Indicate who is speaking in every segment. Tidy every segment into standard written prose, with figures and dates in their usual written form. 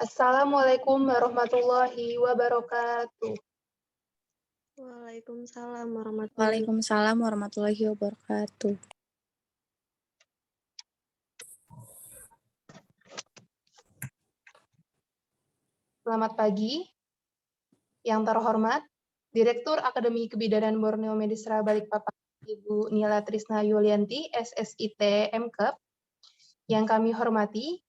Speaker 1: Assalamualaikum warahmatullahi wabarakatuh.
Speaker 2: Waalaikumsalam warahmatullahi.
Speaker 3: Waalaikumsalam warahmatullahi wabarakatuh.
Speaker 1: Selamat pagi, yang terhormat Direktur Akademi Kebidanan Borneo Medisra Balikpapan, Ibu Nila Trisna Yulianti, SSIT MKEP. Yang kami hormati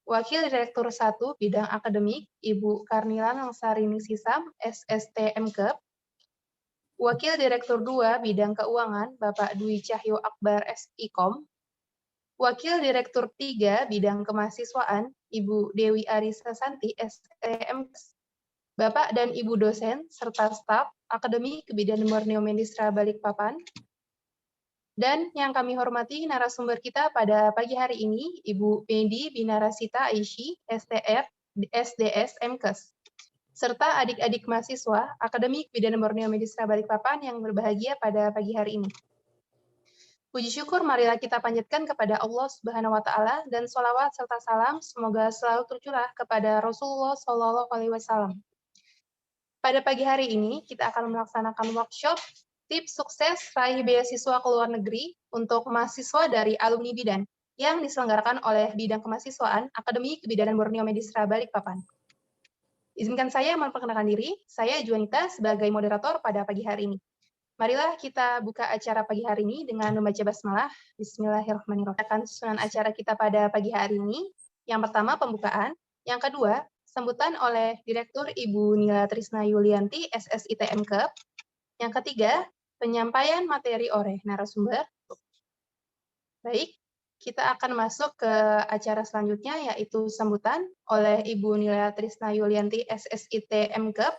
Speaker 1: Wakil Direktur 1 Bidang Akademik, Ibu Karnila Langsarini Sisam, SST MKEP. Wakil Direktur 2 Bidang Keuangan, Bapak Dwi Cahyo Akbar SIKOM. Wakil Direktur 3 Bidang Kemahasiswaan, Ibu Dewi Arisa Santi, STM, Bapak dan Ibu dosen, serta staf Akademi Kebidanan Borneo Medisra Balikpapan. Dan yang kami hormati narasumber kita pada pagi hari ini, Ibu Medi Binarasita Aishi, STR, SDS, MKes, serta adik-adik mahasiswa Akademi Kebidanan Borneo Medisra Balikpapan yang berbahagia pada pagi hari ini. Puji syukur marilah kita panjatkan kepada Allah Subhanahu wa taala dan sholawat serta salam semoga selalu tercurah kepada Rasulullah Shallallahu alaihi wasallam. Pada pagi hari ini kita akan melaksanakan workshop tips sukses raih beasiswa ke luar negeri untuk mahasiswa dari alumni bidan yang diselenggarakan oleh Bidang Kemahasiswaan Akademi Kebidanan Borneo Medisra Balikpapan. Izinkan saya memperkenalkan diri, saya Juanita sebagai moderator pada pagi hari ini. Marilah kita buka acara pagi hari ini dengan membaca basmalah. Bismillahirrahmanirrahim. Akan susunan acara kita pada pagi hari ini. Yang pertama, pembukaan. Yang kedua, sambutan oleh Direktur Ibu Nila Trisna Yulianti, SSIT MKEP. Yang ketiga, penyampaian materi oleh narasumber. Baik, kita akan masuk ke acara selanjutnya, yaitu sambutan oleh Ibu Nila Trisna Yulianti, SSIT MKEP.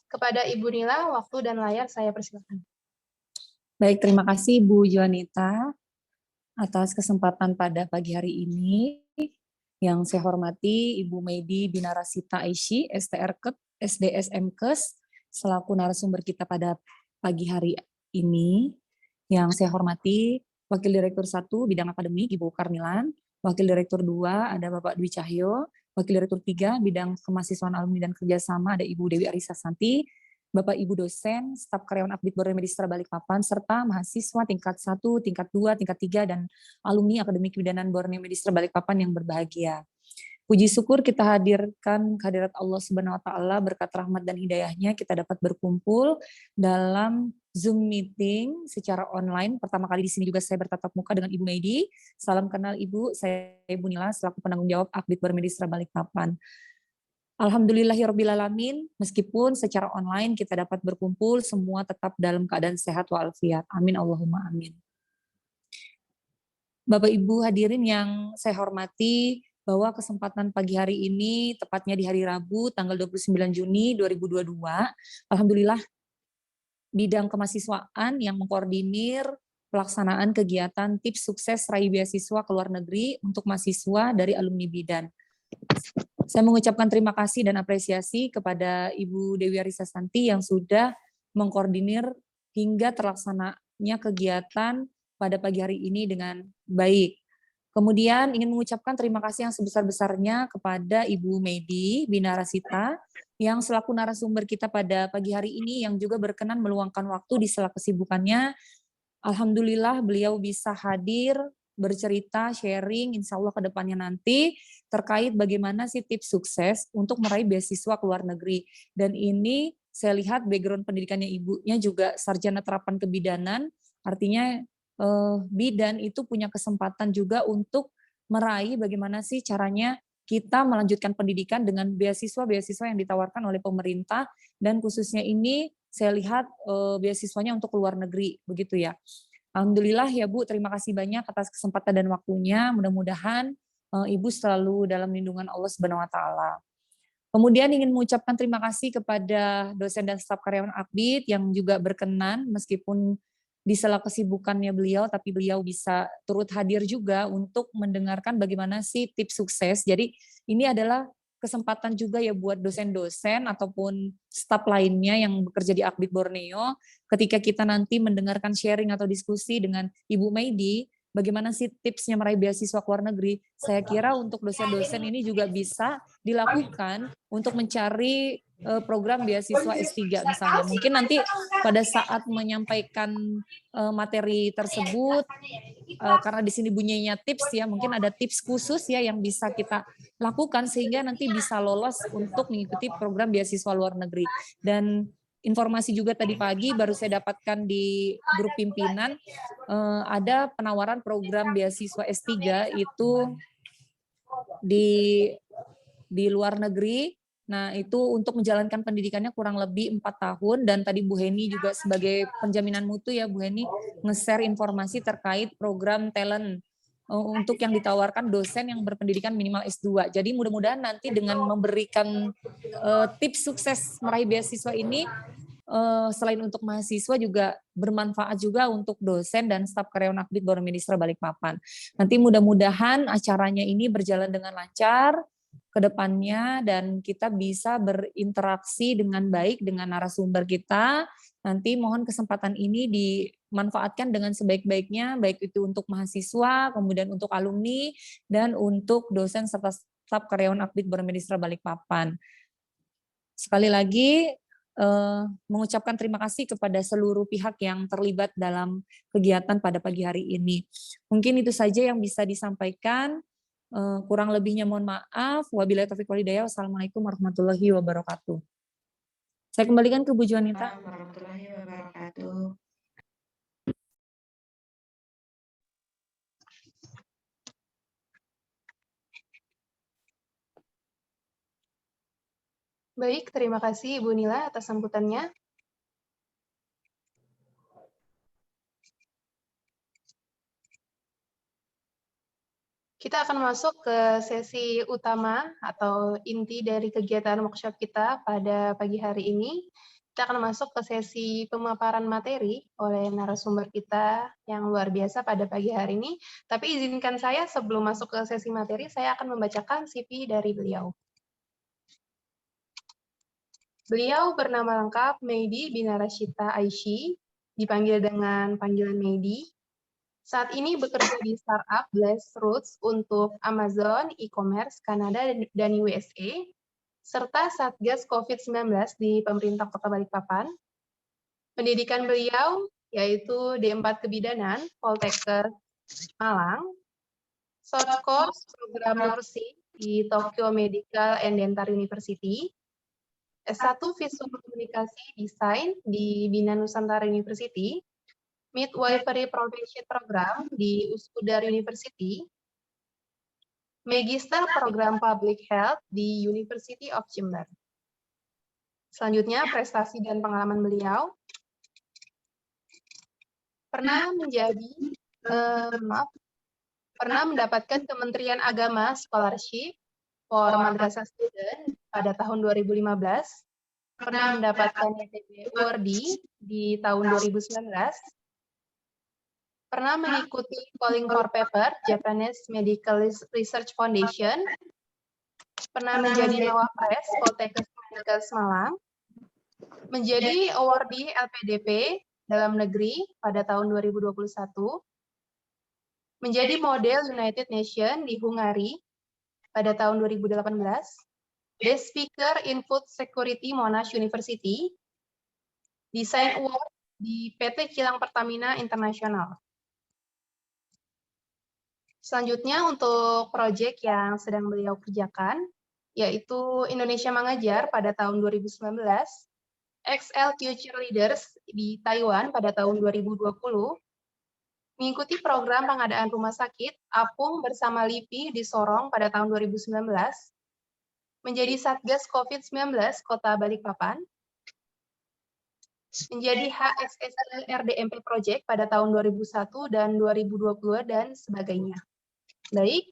Speaker 1: Kepada Ibu Nila, waktu dan layar saya persilakan.
Speaker 3: Baik, terima kasih Bu Juanita atas kesempatan pada pagi hari ini. Yang saya hormati Ibu Medi Binarasita Aishi, STR-KEP, SDS MKes, selaku narasumber kita pada pagi hari ini. Yang saya hormati Wakil Direktur 1 Bidang Akademik Ibu Karnilan, Wakil Direktur 2 ada Bapak Dwi Cahyo, Wakil Direktur 3 Bidang Kemahasiswaan Alumni dan Kerjasama ada Ibu Dewi Arisa Santi, Bapak Ibu dosen, staf karyawan Akbid Borneo Medisra Balikpapan, serta mahasiswa tingkat 1, tingkat 2, tingkat 3, dan alumni Akademi Kebidanan Borneo Medisra Balikpapan yang berbahagia. Puji syukur kita hadirkan kehadirat Allah Subhanahu wa taala, berkat rahmat dan hidayahnya kita dapat berkumpul dalam Zoom meeting secara online. Pertama kali di sini juga saya bertatap muka dengan Ibu Medi. Salam kenal Ibu, saya Ibu Nila selaku penanggung jawab Akbid Borneo Medisra Balikpapan. Alhamdulillahirrabbilalamin, meskipun secara online kita dapat berkumpul, semua tetap dalam keadaan sehat walafiat. Amin Allahumma amin. Bapak Ibu hadirin yang saya hormati, bahwa kesempatan pagi hari ini, tepatnya di hari Rabu, tanggal 29 Juni 2022, Alhamdulillah, Bidang Kemahasiswaan yang mengkoordinir pelaksanaan kegiatan tips sukses raih beasiswa ke luar negeri untuk mahasiswa dari alumni bidan. Saya mengucapkan terima kasih dan apresiasi kepada Ibu Dewi Arisa Santi yang sudah mengkoordinir hingga terlaksananya kegiatan pada pagi hari ini dengan baik. Kemudian ingin mengucapkan terima kasih yang sebesar-besarnya kepada Ibu Medi Binarasita yang selaku narasumber kita pada pagi hari ini yang juga berkenan meluangkan waktu di sela kesibukannya. Alhamdulillah beliau bisa hadir, bercerita, sharing, insya Allah ke depannya nanti terkait bagaimana sih tips sukses untuk meraih beasiswa ke luar negeri. Dan ini saya lihat background pendidikannya ibunya juga sarjana terapan kebidanan, artinya bidan itu punya kesempatan juga untuk meraih bagaimana sih caranya kita melanjutkan pendidikan dengan beasiswa-beasiswa yang ditawarkan oleh pemerintah, dan khususnya ini saya lihat beasiswanya untuk luar negeri, begitu ya. Alhamdulillah ya Bu, terima kasih banyak atas kesempatan dan waktunya. Mudah-mudahan Ibu selalu dalam lindungan Allah Subhanahu wa taala. Kemudian ingin mengucapkan terima kasih kepada dosen dan staf karyawan Akbid yang juga berkenan meskipun di sela kesibukannya beliau, tapi beliau bisa turut hadir juga untuk mendengarkan bagaimana sih tips sukses. Jadi ini adalah kesempatan juga ya buat dosen-dosen ataupun staf lainnya yang bekerja di Akbid Borneo, ketika kita nanti mendengarkan sharing atau diskusi dengan Ibu Medi, bagaimana sih tipsnya meraih beasiswa ke luar negeri. Saya kira untuk dosen-dosen ini juga bisa dilakukan untuk mencari program beasiswa S3 misalnya. Mungkin nanti pada saat menyampaikan materi tersebut, karena di sini bunyinya tips ya, mungkin ada tips khusus ya yang bisa kita lakukan sehingga nanti bisa lolos untuk mengikuti program beasiswa luar negeri. Dan informasi juga tadi pagi baru saya dapatkan di grup pimpinan, ada penawaran program beasiswa S3 itu di luar negeri. Nah, itu untuk menjalankan pendidikannya kurang lebih 4 tahun, dan tadi Bu Heni juga sebagai penjaminan mutu ya, Bu Heni nge-share informasi terkait program talent untuk yang ditawarkan dosen yang berpendidikan minimal S2. Jadi mudah-mudahan nanti dengan memberikan tips sukses meraih beasiswa ini, selain untuk mahasiswa juga bermanfaat juga untuk dosen dan staf karyawan Akdit Boroministra Balikpapan. Nanti mudah-mudahan acaranya ini berjalan dengan lancar ke depannya dan kita bisa berinteraksi dengan baik dengan narasumber kita. Nanti mohon kesempatan ini dimanfaatkan dengan sebaik-baiknya, baik itu untuk mahasiswa, kemudian untuk alumni, dan untuk dosen serta staf karyawan Akdit Boroministra Balikpapan. Sekali lagi, mengucapkan terima kasih kepada seluruh pihak yang terlibat dalam kegiatan pada pagi hari ini. Mungkin itu saja yang bisa disampaikan. Kurang lebihnya mohon maaf. Wabillahi taufiq wal hidayah. Wassalamualaikum warahmatullahi wabarakatuh. Saya kembalikan ke Bu Juanita.
Speaker 2: Warahmatullahi wabarakatuh.
Speaker 1: Baik, terima kasih Ibu Nila atas sambutannya. Kita akan masuk ke sesi utama atau inti dari kegiatan workshop kita pada pagi hari ini. Kita akan masuk ke sesi pemaparan materi oleh narasumber kita yang luar biasa pada pagi hari ini. Tapi izinkan saya sebelum masuk ke sesi materi, saya akan membacakan CV dari beliau. Beliau bernama lengkap Mehdi Binarashita Aishi, dipanggil dengan panggilan Mehdi. Saat ini bekerja di startup Blessroots untuk Amazon, e-commerce, Kanada, dan USA, serta Satgas COVID-19 di pemerintah Kota Balikpapan. Pendidikan beliau yaitu D4 Kebidanan, Poltekkes Malang, short course program nursing di Tokyo Medical and Dental University, S1 Visual Komunikasi Desain di Bina Nusantara University, Midwifery Profession Program di Uskudar University, Magister Program Public Health di University of Jember. Selanjutnya, prestasi dan pengalaman beliau. Pernah mendapatkan Kementerian Agama Scholarship for Madrasah Student pada tahun 2015, pernah mendapatkan YTB Awardee di tahun 2019, pernah mengikuti Calling for Paper Japanese Medical Research Foundation, pernah menjadi Mawapres Poltekkes Malang, menjadi awardee LPDP dalam negeri pada tahun 2021, menjadi model United Nations di Hungari pada tahun 2018, Guest Speaker in Food Security Monash University, Design Award di PT Kilang Pertamina Internasional. Selanjutnya untuk proyek yang sedang beliau kerjakan, yaitu Indonesia Mengajar pada tahun 2019, XL Future Leaders di Taiwan pada tahun 2020, mengikuti program pengadaan rumah sakit apung bersama LIPI di Sorong pada tahun 2019, menjadi Satgas COVID-19 Kota Balikpapan, menjadi HSSL RDMP Project pada tahun 2001 dan 2020 dan sebagainya. Baik,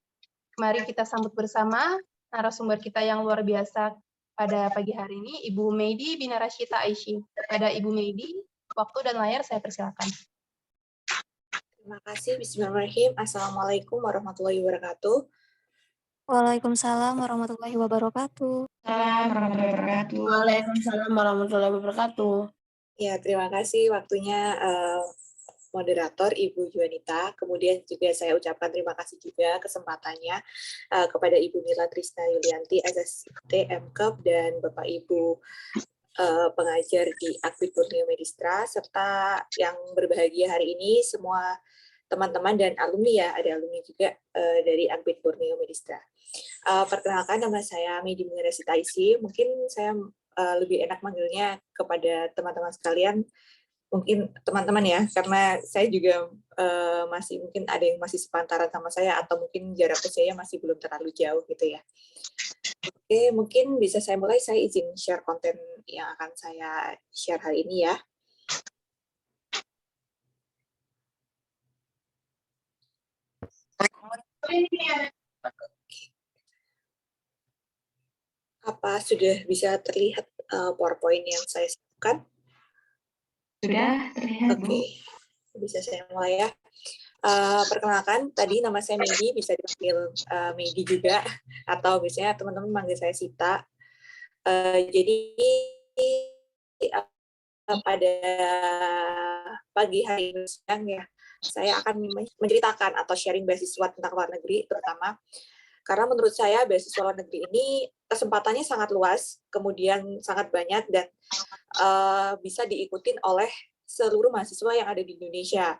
Speaker 1: mari kita sambut bersama narasumber kita yang luar biasa pada pagi hari ini, Ibu Mehdi Binarashita Aishi. Kepada Ibu Mehdi, waktu dan layar saya persilakan.
Speaker 4: Terima kasih. Bismillahirrahmanirrahim. Assalamualaikum warahmatullahi wabarakatuh.
Speaker 5: Waalaikumsalam warahmatullahi wabarakatuh.
Speaker 2: Waalaikumsalam warahmatullahi wabarakatuh.
Speaker 4: Ya, terima kasih waktunya moderator Ibu Juanita. Kemudian juga saya ucapkan terima kasih juga kesempatannya kepada Ibu Nila Trisna Yulianti, SSIT MKEP, dan Bapak Ibu pengajar di Akbid Borneo Medistra, serta yang berbahagia hari ini semua teman-teman dan alumni ya, ada alumni juga dari Akbid Borneo Medistra. Perkenalkan, nama saya Medi Munirasi Taisi. Mungkin saya lebih enak manggilnya kepada teman-teman sekalian, mungkin teman-teman ya, karena saya juga masih mungkin ada yang masih sepantaran sama saya atau mungkin jarak usianya masih belum terlalu jauh gitu ya. Oke, mungkin bisa saya mulai. Saya izin share konten yang akan saya share hari ini ya. Apa sudah bisa terlihat PowerPoint yang saya siapkan?
Speaker 2: Sudah terlihat, Bu.
Speaker 4: Oke, bisa saya mulai ya. Perkenalkan, tadi nama saya Medi, bisa dipanggil Medi juga, atau biasanya teman-teman manggil saya Sita. Jadi pada pagi hari ini siang ya, saya akan menceritakan atau sharing beasiswa tentang luar negeri, terutama karena menurut saya beasiswa luar negeri ini kesempatannya sangat luas, kemudian sangat banyak, dan bisa diikutin oleh seluruh mahasiswa yang ada di Indonesia.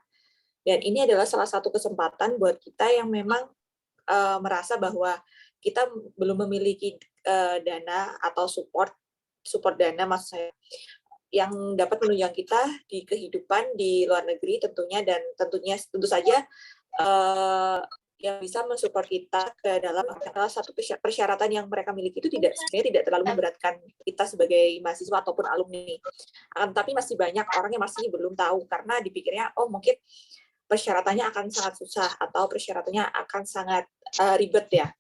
Speaker 4: Dan ini adalah salah satu kesempatan buat kita yang memang merasa bahwa kita belum memiliki dana atau support dana, maksud saya, yang dapat menunjang kita di kehidupan di luar negeri tentunya, dan tentu saja yang bisa mensupport kita ke dalam salah satu persyaratan yang mereka miliki itu sebenarnya tidak terlalu memberatkan kita sebagai mahasiswa ataupun alumni. Tapi masih banyak orang yang masih belum tahu karena dipikirnya mungkin persyaratannya akan sangat susah atau persyaratannya akan sangat ribet ya.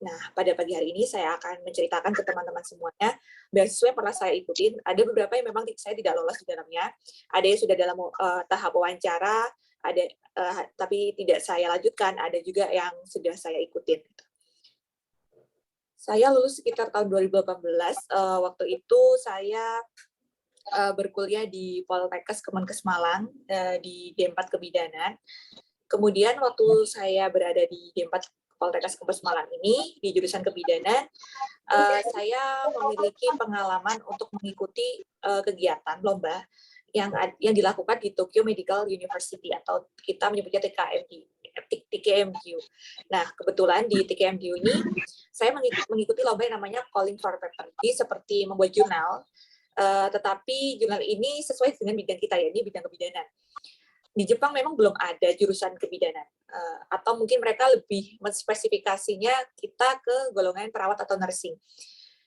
Speaker 4: Nah, pada pagi hari ini saya akan menceritakan ke teman-teman semuanya beasiswa yang pernah saya ikutin. Ada beberapa yang memang saya tidak lolos di dalamnya, ada yang sudah dalam tahap wawancara, ada tapi tidak saya lanjutkan, ada juga yang sudah saya ikutin. Saya lulus sekitar tahun 2018, waktu itu saya berkuliah di Poltekkes Kemenkes Malang di D4 Kebidanan. Kemudian waktu saya berada di D4 Poltekkes Kemenkes Malang ini di jurusan kebidanan, saya memiliki pengalaman untuk mengikuti kegiatan lomba yang dilakukan di Tokyo Medical University atau kita menyebutnya TKMU. Nah, kebetulan di TKMU ini saya mengikuti lomba yang namanya Calling for Paper. Jadi seperti membuat jurnal, tetapi jurnal ini sesuai dengan bidang kita ya, ini bidang kebidanan. Di Jepang memang belum ada jurusan kebidanan, atau mungkin mereka lebih menspesifikasinya kita ke golongan perawat atau nursing.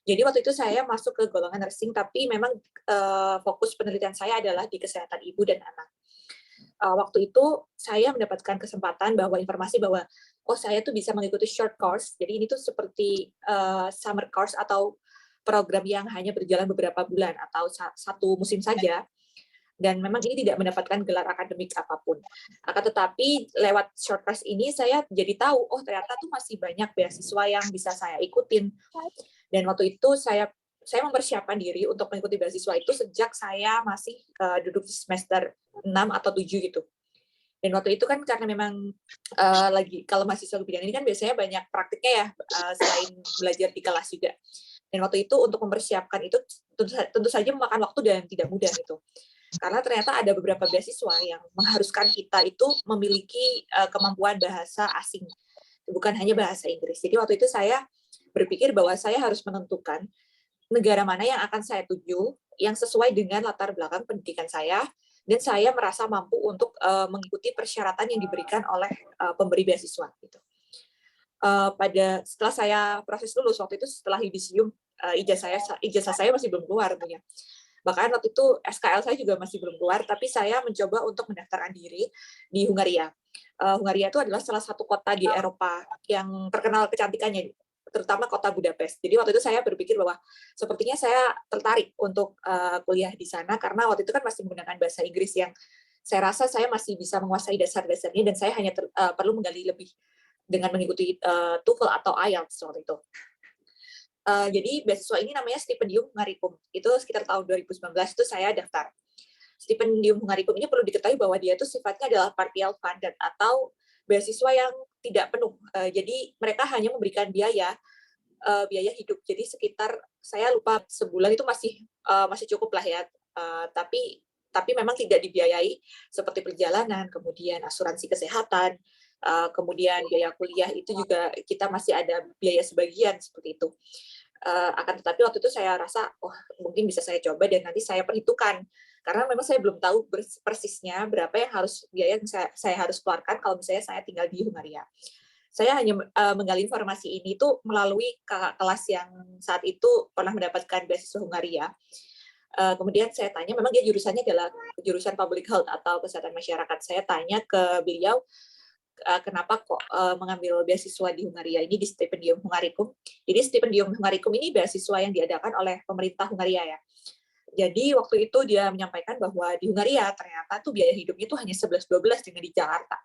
Speaker 4: Jadi waktu itu saya masuk ke golongan nursing, tapi memang fokus penelitian saya adalah di kesehatan ibu dan anak. Waktu itu saya mendapatkan kesempatan bahwa informasi bahwa saya tuh bisa mengikuti short course. Jadi ini tuh seperti summer course atau program yang hanya berjalan beberapa bulan atau satu musim saja. Dan memang ini tidak mendapatkan gelar akademik apapun. Akan tetapi lewat short course ini saya jadi tahu, ternyata tuh masih banyak beasiswa yang bisa saya ikutin. Dan waktu itu saya mempersiapkan diri untuk mengikuti beasiswa itu sejak saya masih duduk di semester 6 atau 7 gitu. Dan waktu itu kan karena memang lagi kalau mahasiswa kebidanan ini kan biasanya banyak praktiknya ya, selain belajar di kelas juga. Dan waktu itu untuk mempersiapkan itu tentu saja memakan waktu dan tidak mudah gitu. Karena ternyata ada beberapa beasiswa yang mengharuskan kita itu memiliki kemampuan bahasa asing, bukan hanya bahasa Inggris. Jadi waktu itu saya berpikir bahwa saya harus menentukan negara mana yang akan saya tuju, yang sesuai dengan latar belakang pendidikan saya, dan saya merasa mampu untuk mengikuti persyaratan yang diberikan oleh pemberi beasiswa. Gitu. Setelah saya proses lulus, waktu itu setelah yudisium, ijazah saya masih belum keluar punya. Bahkan waktu itu SKL saya juga masih belum keluar, tapi saya mencoba untuk mendaftarkan diri di Hungaria. Hungaria itu adalah salah satu kota di Eropa yang terkenal kecantikannya, terutama kota Budapest. Jadi waktu itu saya berpikir bahwa sepertinya saya tertarik untuk kuliah di sana, karena waktu itu kan masih menggunakan bahasa Inggris yang saya rasa saya masih bisa menguasai dasar-dasarnya, dan saya hanya perlu menggali lebih dengan mengikuti TOEFL atau IELTS waktu itu. Jadi beasiswa ini namanya Stipendium Hungarikum. Itu sekitar tahun 2019 itu saya daftar. stipendium Hungarikum ini perlu diketahui bahwa dia itu sifatnya adalah partial funded atau beasiswa yang tidak penuh. Jadi mereka hanya memberikan biaya hidup. Jadi sekitar, saya lupa, sebulan itu masih cukup lah ya. Tapi memang tidak dibiayai seperti perjalanan, kemudian asuransi kesehatan, kemudian biaya kuliah itu juga kita masih ada biaya sebagian seperti itu. Akan tetapi waktu itu saya rasa, mungkin bisa saya coba dan nanti saya perhitungkan. Karena memang saya belum tahu persisnya berapa yang biaya yang saya harus keluarkan kalau misalnya saya tinggal di Hungaria. Saya hanya menggali informasi ini tuh melalui kakak kelas yang saat itu pernah mendapatkan beasiswa Hungaria. Kemudian saya tanya, memang dia jurusannya adalah jurusan public health atau kesehatan masyarakat. Saya tanya ke beliau, kenapa kok mengambil beasiswa di Hungaria ini di Stipendium Hungarikum. Jadi Stipendium Hungarikum ini beasiswa yang diadakan oleh pemerintah Hungaria ya. Jadi waktu itu dia menyampaikan bahwa di Hungaria ternyata tuh biaya hidupnya tuh hanya 11-12 dengan di Jakarta.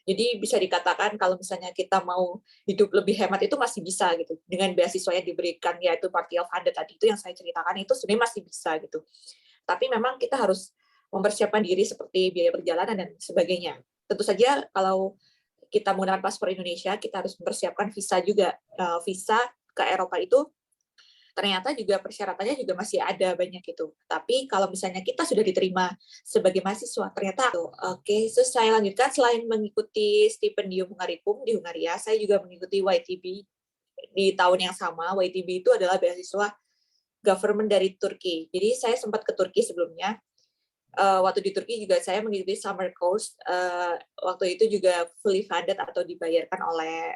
Speaker 4: Jadi bisa dikatakan kalau misalnya kita mau hidup lebih hemat itu masih bisa gitu. Dengan beasiswa yang diberikan yaitu partial funded tadi itu yang saya ceritakan itu sebenarnya masih bisa gitu. Tapi memang kita harus mempersiapkan diri seperti biaya perjalanan dan sebagainya. Tentu saja kalau kita menggunakan paspor Indonesia, kita harus mempersiapkan visa juga. Visa ke Eropa itu ternyata juga persyaratannya juga masih ada banyak itu. Tapi kalau misalnya kita sudah diterima sebagai mahasiswa, ternyata oke, so saya lanjutkan. Selain mengikuti stipendium Hungarikum di Hungaria, saya juga mengikuti YTB di tahun yang sama. YTB itu adalah beasiswa government dari Turki. Jadi saya sempat ke Turki sebelumnya. Waktu di Turki juga saya mengikuti summer course. Waktu itu juga fully funded atau dibayarkan oleh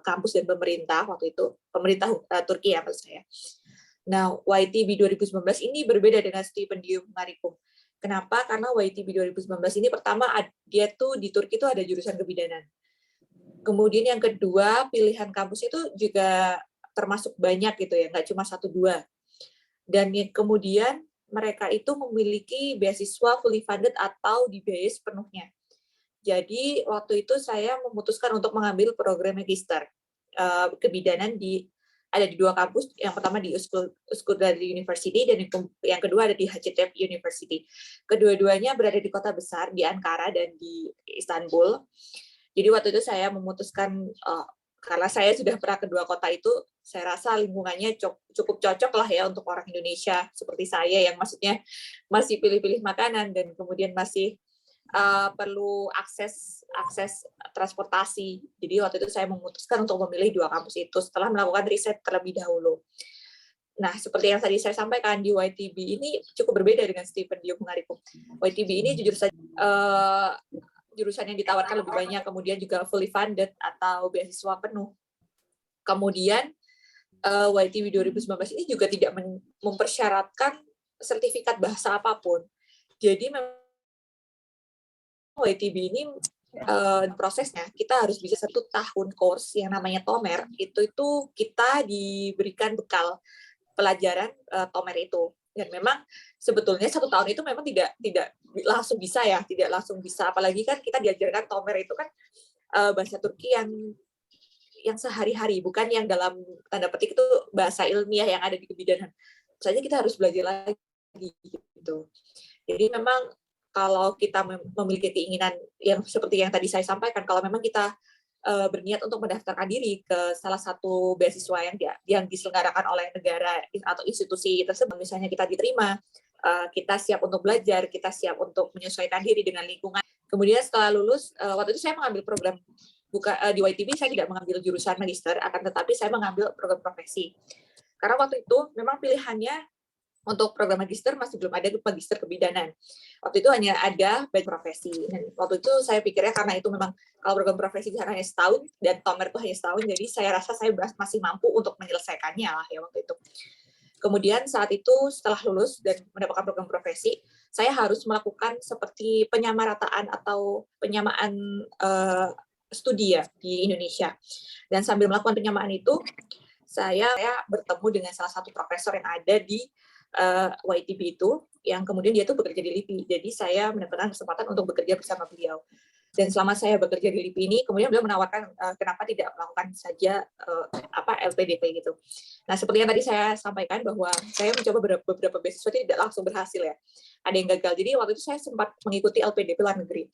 Speaker 4: kampus dan pemerintah waktu itu. Pemerintah Turki ya maksud saya. Nah, YTB 2019 ini berbeda dengan stipendium Hungarikum. Kenapa? Karena YTB 2019 ini pertama dia tuh di Turki itu ada jurusan kebidanan. Kemudian yang kedua, pilihan kampus itu juga termasuk banyak gitu ya, nggak cuma 1-2. Dan kemudian mereka itu memiliki beasiswa fully funded atau dibiayai sepenuhnya. Jadi waktu itu saya memutuskan untuk mengambil program magister kebidanan ada di 2 kampus. Yang pertama di Üsküdar University dan yang kedua ada di Hacettepe University. Kedua-duanya berada di kota besar, di Ankara dan di Istanbul. Jadi waktu itu saya memutuskan, karena saya sudah pernah ke 2 kota itu, saya rasa lingkungannya cukup cocok lah ya untuk orang Indonesia seperti saya yang maksudnya masih pilih-pilih makanan dan kemudian masih perlu akses transportasi. Jadi waktu itu saya memutuskan untuk memilih 2 kampus itu setelah melakukan riset terlebih dahulu. Nah, seperti yang tadi saya sampaikan, di YTB ini cukup berbeda dengan stipendium Hungarikum. YTB ini jujur saja jurusan yang ditawarkan lebih banyak, kemudian juga fully funded atau beasiswa penuh. Kemudian YTB 2019 ini juga tidak mempersyaratkan sertifikat bahasa apapun. Jadi memang YTB ini prosesnya kita harus bisa 1 tahun course yang namanya TOMER, itu kita diberikan bekal pelajaran TOMER itu. Dan memang sebetulnya 1 tahun itu memang tidak langsung bisa ya, tidak langsung bisa. Apalagi kan kita diajarkan TOMER itu kan bahasa Turki yang sehari-hari, bukan yang dalam tanda petik itu bahasa ilmiah yang ada di kebidanan. Saja kita harus belajar lagi gitu. Jadi memang kalau kita memiliki keinginan yang seperti yang tadi saya sampaikan, kalau memang kita berniat untuk mendaftarkan diri ke salah satu beasiswa yang diselenggarakan oleh negara atau institusi tersebut, misalnya kita diterima, kita siap untuk belajar, kita siap untuk menyesuaikan diri dengan lingkungan. Kemudian setelah lulus, waktu itu saya mengambil program di YTB, saya tidak mengambil jurusan magister, akan tetapi saya mengambil program profesi. Karena waktu itu memang pilihannya untuk program magister masih belum ada magister kebidanan. Waktu itu hanya ada bidang profesi. Dan waktu itu saya pikirnya karena itu memang kalau program profesi hanya setahun dan TOMER itu hanya setahun, jadi saya rasa saya masih mampu untuk menyelesaikannya lah ya waktu itu. Kemudian saat itu setelah lulus dan mendapatkan program profesi, saya harus melakukan seperti penyamarataan atau penyamaan studi ya di Indonesia. Dan sambil melakukan penyamaan itu, saya bertemu dengan salah satu profesor yang ada di YTB itu, yang kemudian dia tuh bekerja di LIPI. Jadi saya mendapatkan kesempatan untuk bekerja bersama beliau. Dan selama saya bekerja di LIPI ini, kemudian beliau menawarkan kenapa tidak melakukan saja LPDP gitu. Nah, seperti yang tadi saya sampaikan bahwa saya mencoba beberapa beasiswa tidak langsung berhasil ya. Ada yang gagal. Jadi waktu itu saya sempat mengikuti LPDP luar negeri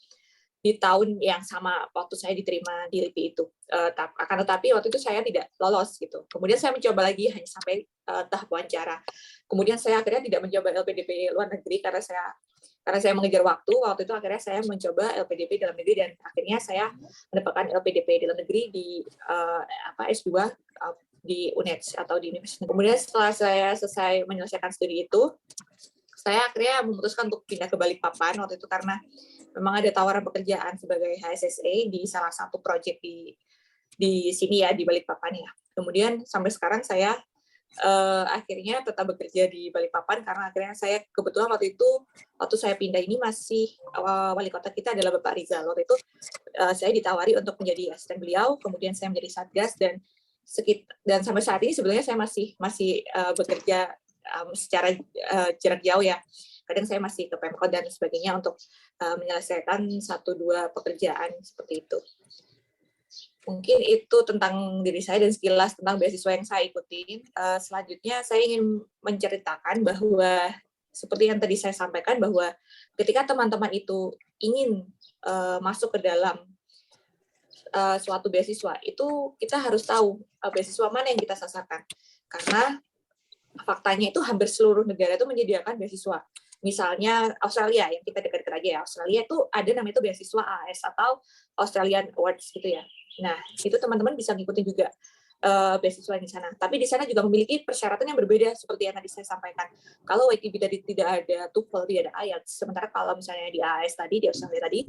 Speaker 4: di tahun yang sama waktu saya diterima di LIPI itu. Akan tetapi waktu itu saya tidak lolos gitu. Kemudian saya mencoba lagi hanya sampai tahap wawancara. Kemudian saya akhirnya tidak mencoba LPDP luar negeri karena saya mengejar waktu itu akhirnya saya mencoba LPDP dalam negeri dan akhirnya saya mendapatkan LPDP dalam negeri di S2 di UNED atau di Universitas. Kemudian setelah saya selesai menyelesaikan studi itu, saya akhirnya memutuskan untuk pindah ke Balikpapan waktu itu karena memang ada tawaran pekerjaan sebagai HSSA di salah satu proyek di sini ya, di Balikpapan ya. Kemudian sampai sekarang saya akhirnya tetap bekerja di Balikpapan karena akhirnya saya kebetulan waktu saya pindah ini masih wali kota kita adalah Bapak Rizal. Waktu itu saya ditawari untuk menjadi asisten beliau, kemudian saya menjadi satgas dan sampai saat ini sebenarnya saya masih bekerja secara jarak jauh ya. Kadang saya masih ke Pemkot dan sebagainya untuk menyelesaikan 1-2 pekerjaan seperti itu. Mungkin itu tentang diri saya dan sekilas tentang beasiswa yang saya ikutin. Selanjutnya saya ingin menceritakan bahwa seperti yang tadi saya sampaikan bahwa ketika teman-teman itu ingin masuk ke dalam suatu beasiswa, itu kita harus tahu beasiswa mana yang kita sasarkan. Karena faktanya itu hampir seluruh negara itu menyediakan beasiswa. Misalnya Australia, yang kita dekat-dekat aja ya, Australia itu ada namanya itu beasiswa AS atau Australian Awards gitu ya. Nah, itu teman-teman bisa ngikutin juga beasiswa di sana. Tapi di sana juga memiliki persyaratan yang berbeda seperti yang tadi saya sampaikan. Kalau WTB tadi tidak ada TOEFL, tidak ada IELTS. Sementara kalau misalnya di AS tadi, di Australia tadi,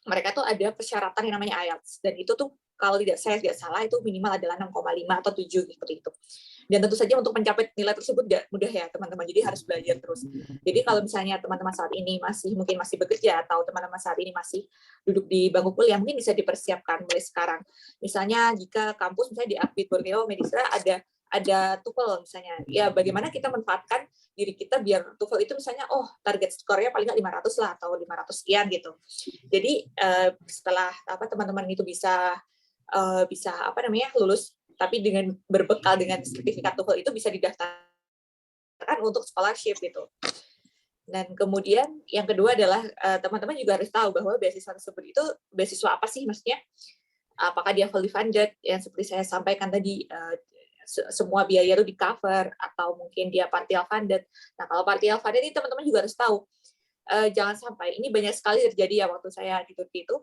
Speaker 4: mereka tuh ada persyaratan yang namanya IELTS. Dan itu tuh kalau saya tidak salah itu minimal adalah 6,5 atau 7 seperti itu. Dan tentu saja untuk mencapai nilai tersebut tidak mudah ya teman-teman, jadi harus belajar terus. Jadi kalau misalnya teman-teman saat ini mungkin masih bekerja atau teman-teman saat ini masih duduk di bangku kuliah, mungkin bisa dipersiapkan mulai sekarang. Misalnya jika kampus misalnya di Akbid Borneo Medistra ada TOEFL misalnya, ya bagaimana kita manfaatkan diri kita biar TOEFL itu misalnya target skornya paling nggak 500 lah atau 500 sekian gitu. Jadi setelah teman-teman itu bisa lulus tapi dengan berbekal dengan sertifikat TOEFL itu bisa didaftarkan untuk scholarship gitu. Dan kemudian yang kedua adalah teman-teman juga harus tahu bahwa beasiswa tersebut itu beasiswa apa sih maksudnya? Apakah dia fully funded yang seperti saya sampaikan tadi semua biaya itu di cover atau mungkin dia partial funded. Nah, kalau partial funded ini teman-teman juga harus tahu jangan sampai ini banyak sekali terjadi ya waktu saya di Turki itu.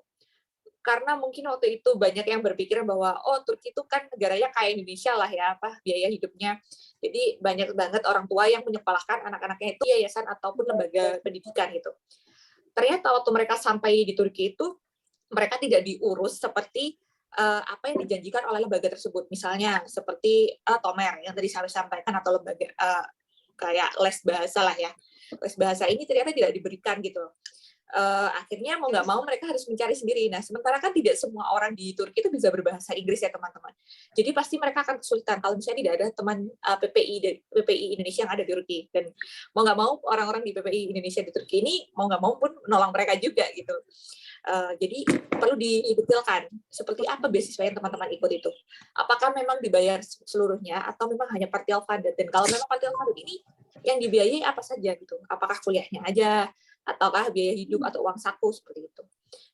Speaker 4: Karena mungkin waktu itu banyak yang berpikir bahwa Turki itu kan negaranya kayak Indonesia lah ya, biaya hidupnya. Jadi banyak banget orang tua yang menyekolahkan anak-anaknya itu yayasan ataupun lembaga pendidikan gitu. Ternyata waktu mereka sampai di Turki itu mereka tidak diurus seperti apa yang dijanjikan oleh lembaga tersebut. Misalnya seperti Tomer yang tadi saya sampaikan atau lembaga kayak les bahasa lah ya. Les bahasa ini ternyata tidak diberikan gitu. Akhirnya mau nggak mau mereka harus mencari sendiri. Nah, sementara kan tidak semua orang di Turki itu bisa berbahasa Inggris ya teman-teman. Jadi pasti mereka akan kesulitan kalau misalnya tidak ada teman PPI Indonesia yang ada di Turki. Dan mau nggak mau orang-orang di PPI Indonesia di Turki ini mau nggak mau pun menolong mereka juga gitu. Jadi perlu didetailkan seperti apa beasiswa yang teman-teman ikut itu. Apakah memang dibayar seluruhnya atau memang hanya partial funded? Dan kalau memang partial funded ini yang dibiayai apa saja gitu? Apakah kuliahnya aja? Ataukah biaya hidup atau uang saku seperti itu.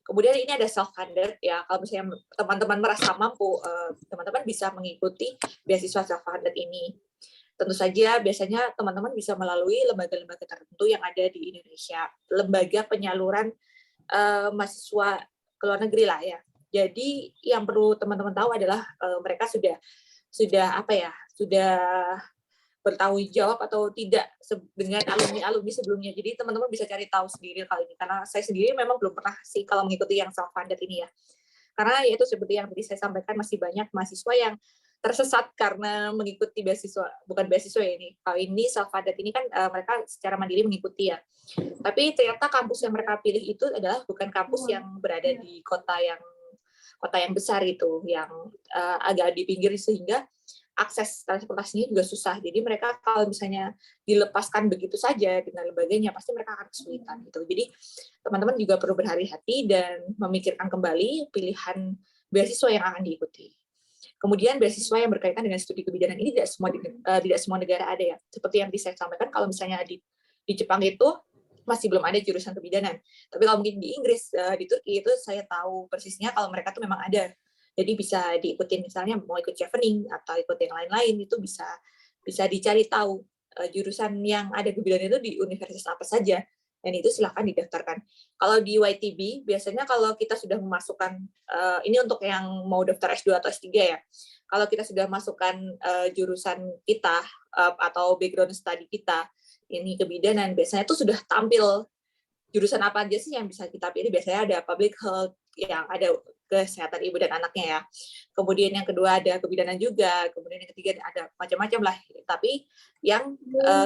Speaker 4: Kemudian ini ada self-funded ya, kalau misalnya teman-teman merasa mampu, teman-teman bisa mengikuti beasiswa self-funded ini. Tentu saja biasanya teman-teman bisa melalui lembaga-lembaga tertentu yang ada di Indonesia, lembaga penyaluran mahasiswa ke luar negeri lah ya. Jadi yang perlu teman-teman tahu adalah mereka sudah bertanggung jawab atau tidak dengan alumni sebelumnya. Jadi teman-teman bisa cari tahu sendiri kali ini. Karena saya sendiri memang belum pernah sih kalau mengikuti yang self-funded ini ya. Karena yaitu seperti yang tadi saya sampaikan masih banyak mahasiswa yang tersesat karena mengikuti bukan beasiswa ya ini. Kalau ini self-funded ini kan mereka secara mandiri mengikuti ya. Tapi ternyata kampus yang mereka pilih itu adalah bukan kampus yang berada di kota yang besar itu, yang agak di pinggir sehingga akses transportasinya juga susah. Jadi mereka kalau misalnya dilepaskan begitu saja dengan lembaganya, pasti mereka akan kesulitan gitu. Jadi teman-teman juga perlu berhati-hati dan memikirkan kembali pilihan beasiswa yang akan diikuti. Kemudian beasiswa yang berkaitan dengan studi kebidanan ini tidak semua negara ada ya. Seperti yang saya sampaikan, kalau misalnya di Jepang itu masih belum ada jurusan kebidanan. Tapi kalau mungkin di Inggris, di Turki itu saya tahu persisnya kalau mereka tuh memang ada. Jadi bisa diikutin, misalnya mau ikut chevening atau ikut yang lain-lain, itu bisa dicari tahu jurusan yang ada kebidanan itu di universitas apa saja, dan itu silahkan didaftarkan. Kalau di YTB, biasanya kalau kita sudah memasukkan, ini untuk yang mau daftar S2 atau S3 ya, kalau kita sudah masukkan jurusan kita atau background study kita, ini kebidanan, biasanya itu sudah tampil jurusan apa aja sih yang bisa kita pilih. Biasanya ada public health, yang ada kesehatan ibu dan anaknya ya. Kemudian yang kedua ada kebidanan juga. Kemudian yang ketiga ada macam-macam lah. Tapi yang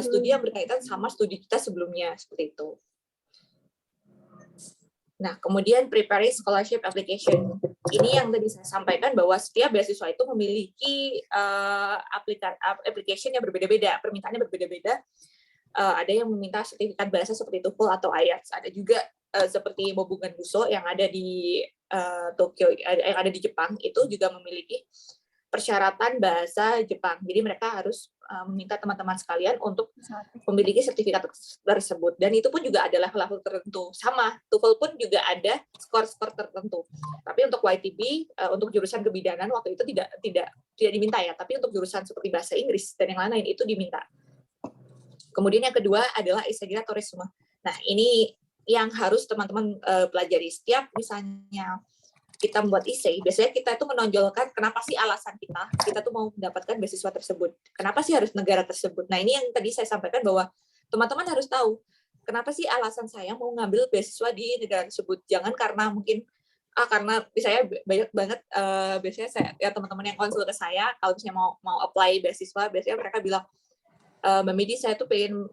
Speaker 4: studi yang berkaitan sama studi kita sebelumnya, seperti itu. Nah, kemudian preparing scholarship application. Ini yang tadi saya sampaikan bahwa setiap beasiswa itu memiliki application yang berbeda-beda, permintaannya berbeda-beda. Ada yang meminta sertifikat bahasa seperti TOEFL atau IELTS. Ada juga seperti Mobungan Buso yang ada di Tokyo, yang ada di Jepang, itu juga memiliki persyaratan bahasa Jepang. Jadi mereka harus meminta teman-teman sekalian untuk memiliki sertifikat tersebut. Dan itu pun juga ada level-level tertentu. Sama, TOEFL pun juga ada skor-skor tertentu. Tapi untuk YTB, untuk jurusan kebidanan waktu itu tidak diminta ya. Tapi untuk jurusan seperti bahasa Inggris dan yang lain itu diminta. Kemudian yang kedua adalah isegira tourisme. Nah, ini yang harus teman-teman pelajari. Setiap misalnya kita membuat essay, biasanya kita itu menonjolkan kenapa sih alasan kita tuh mau mendapatkan beasiswa tersebut. Kenapa sih harus negara tersebut. Nah, ini yang tadi saya sampaikan bahwa teman-teman harus tahu kenapa sih alasan saya mau ngambil beasiswa di negara tersebut. Jangan karena mungkin karena misalnya banyak banget biasanya saya ya teman-teman yang konsul ke saya kalau misalnya mau apply beasiswa, biasanya mereka bilang, Mbak Midi, saya tuh pengen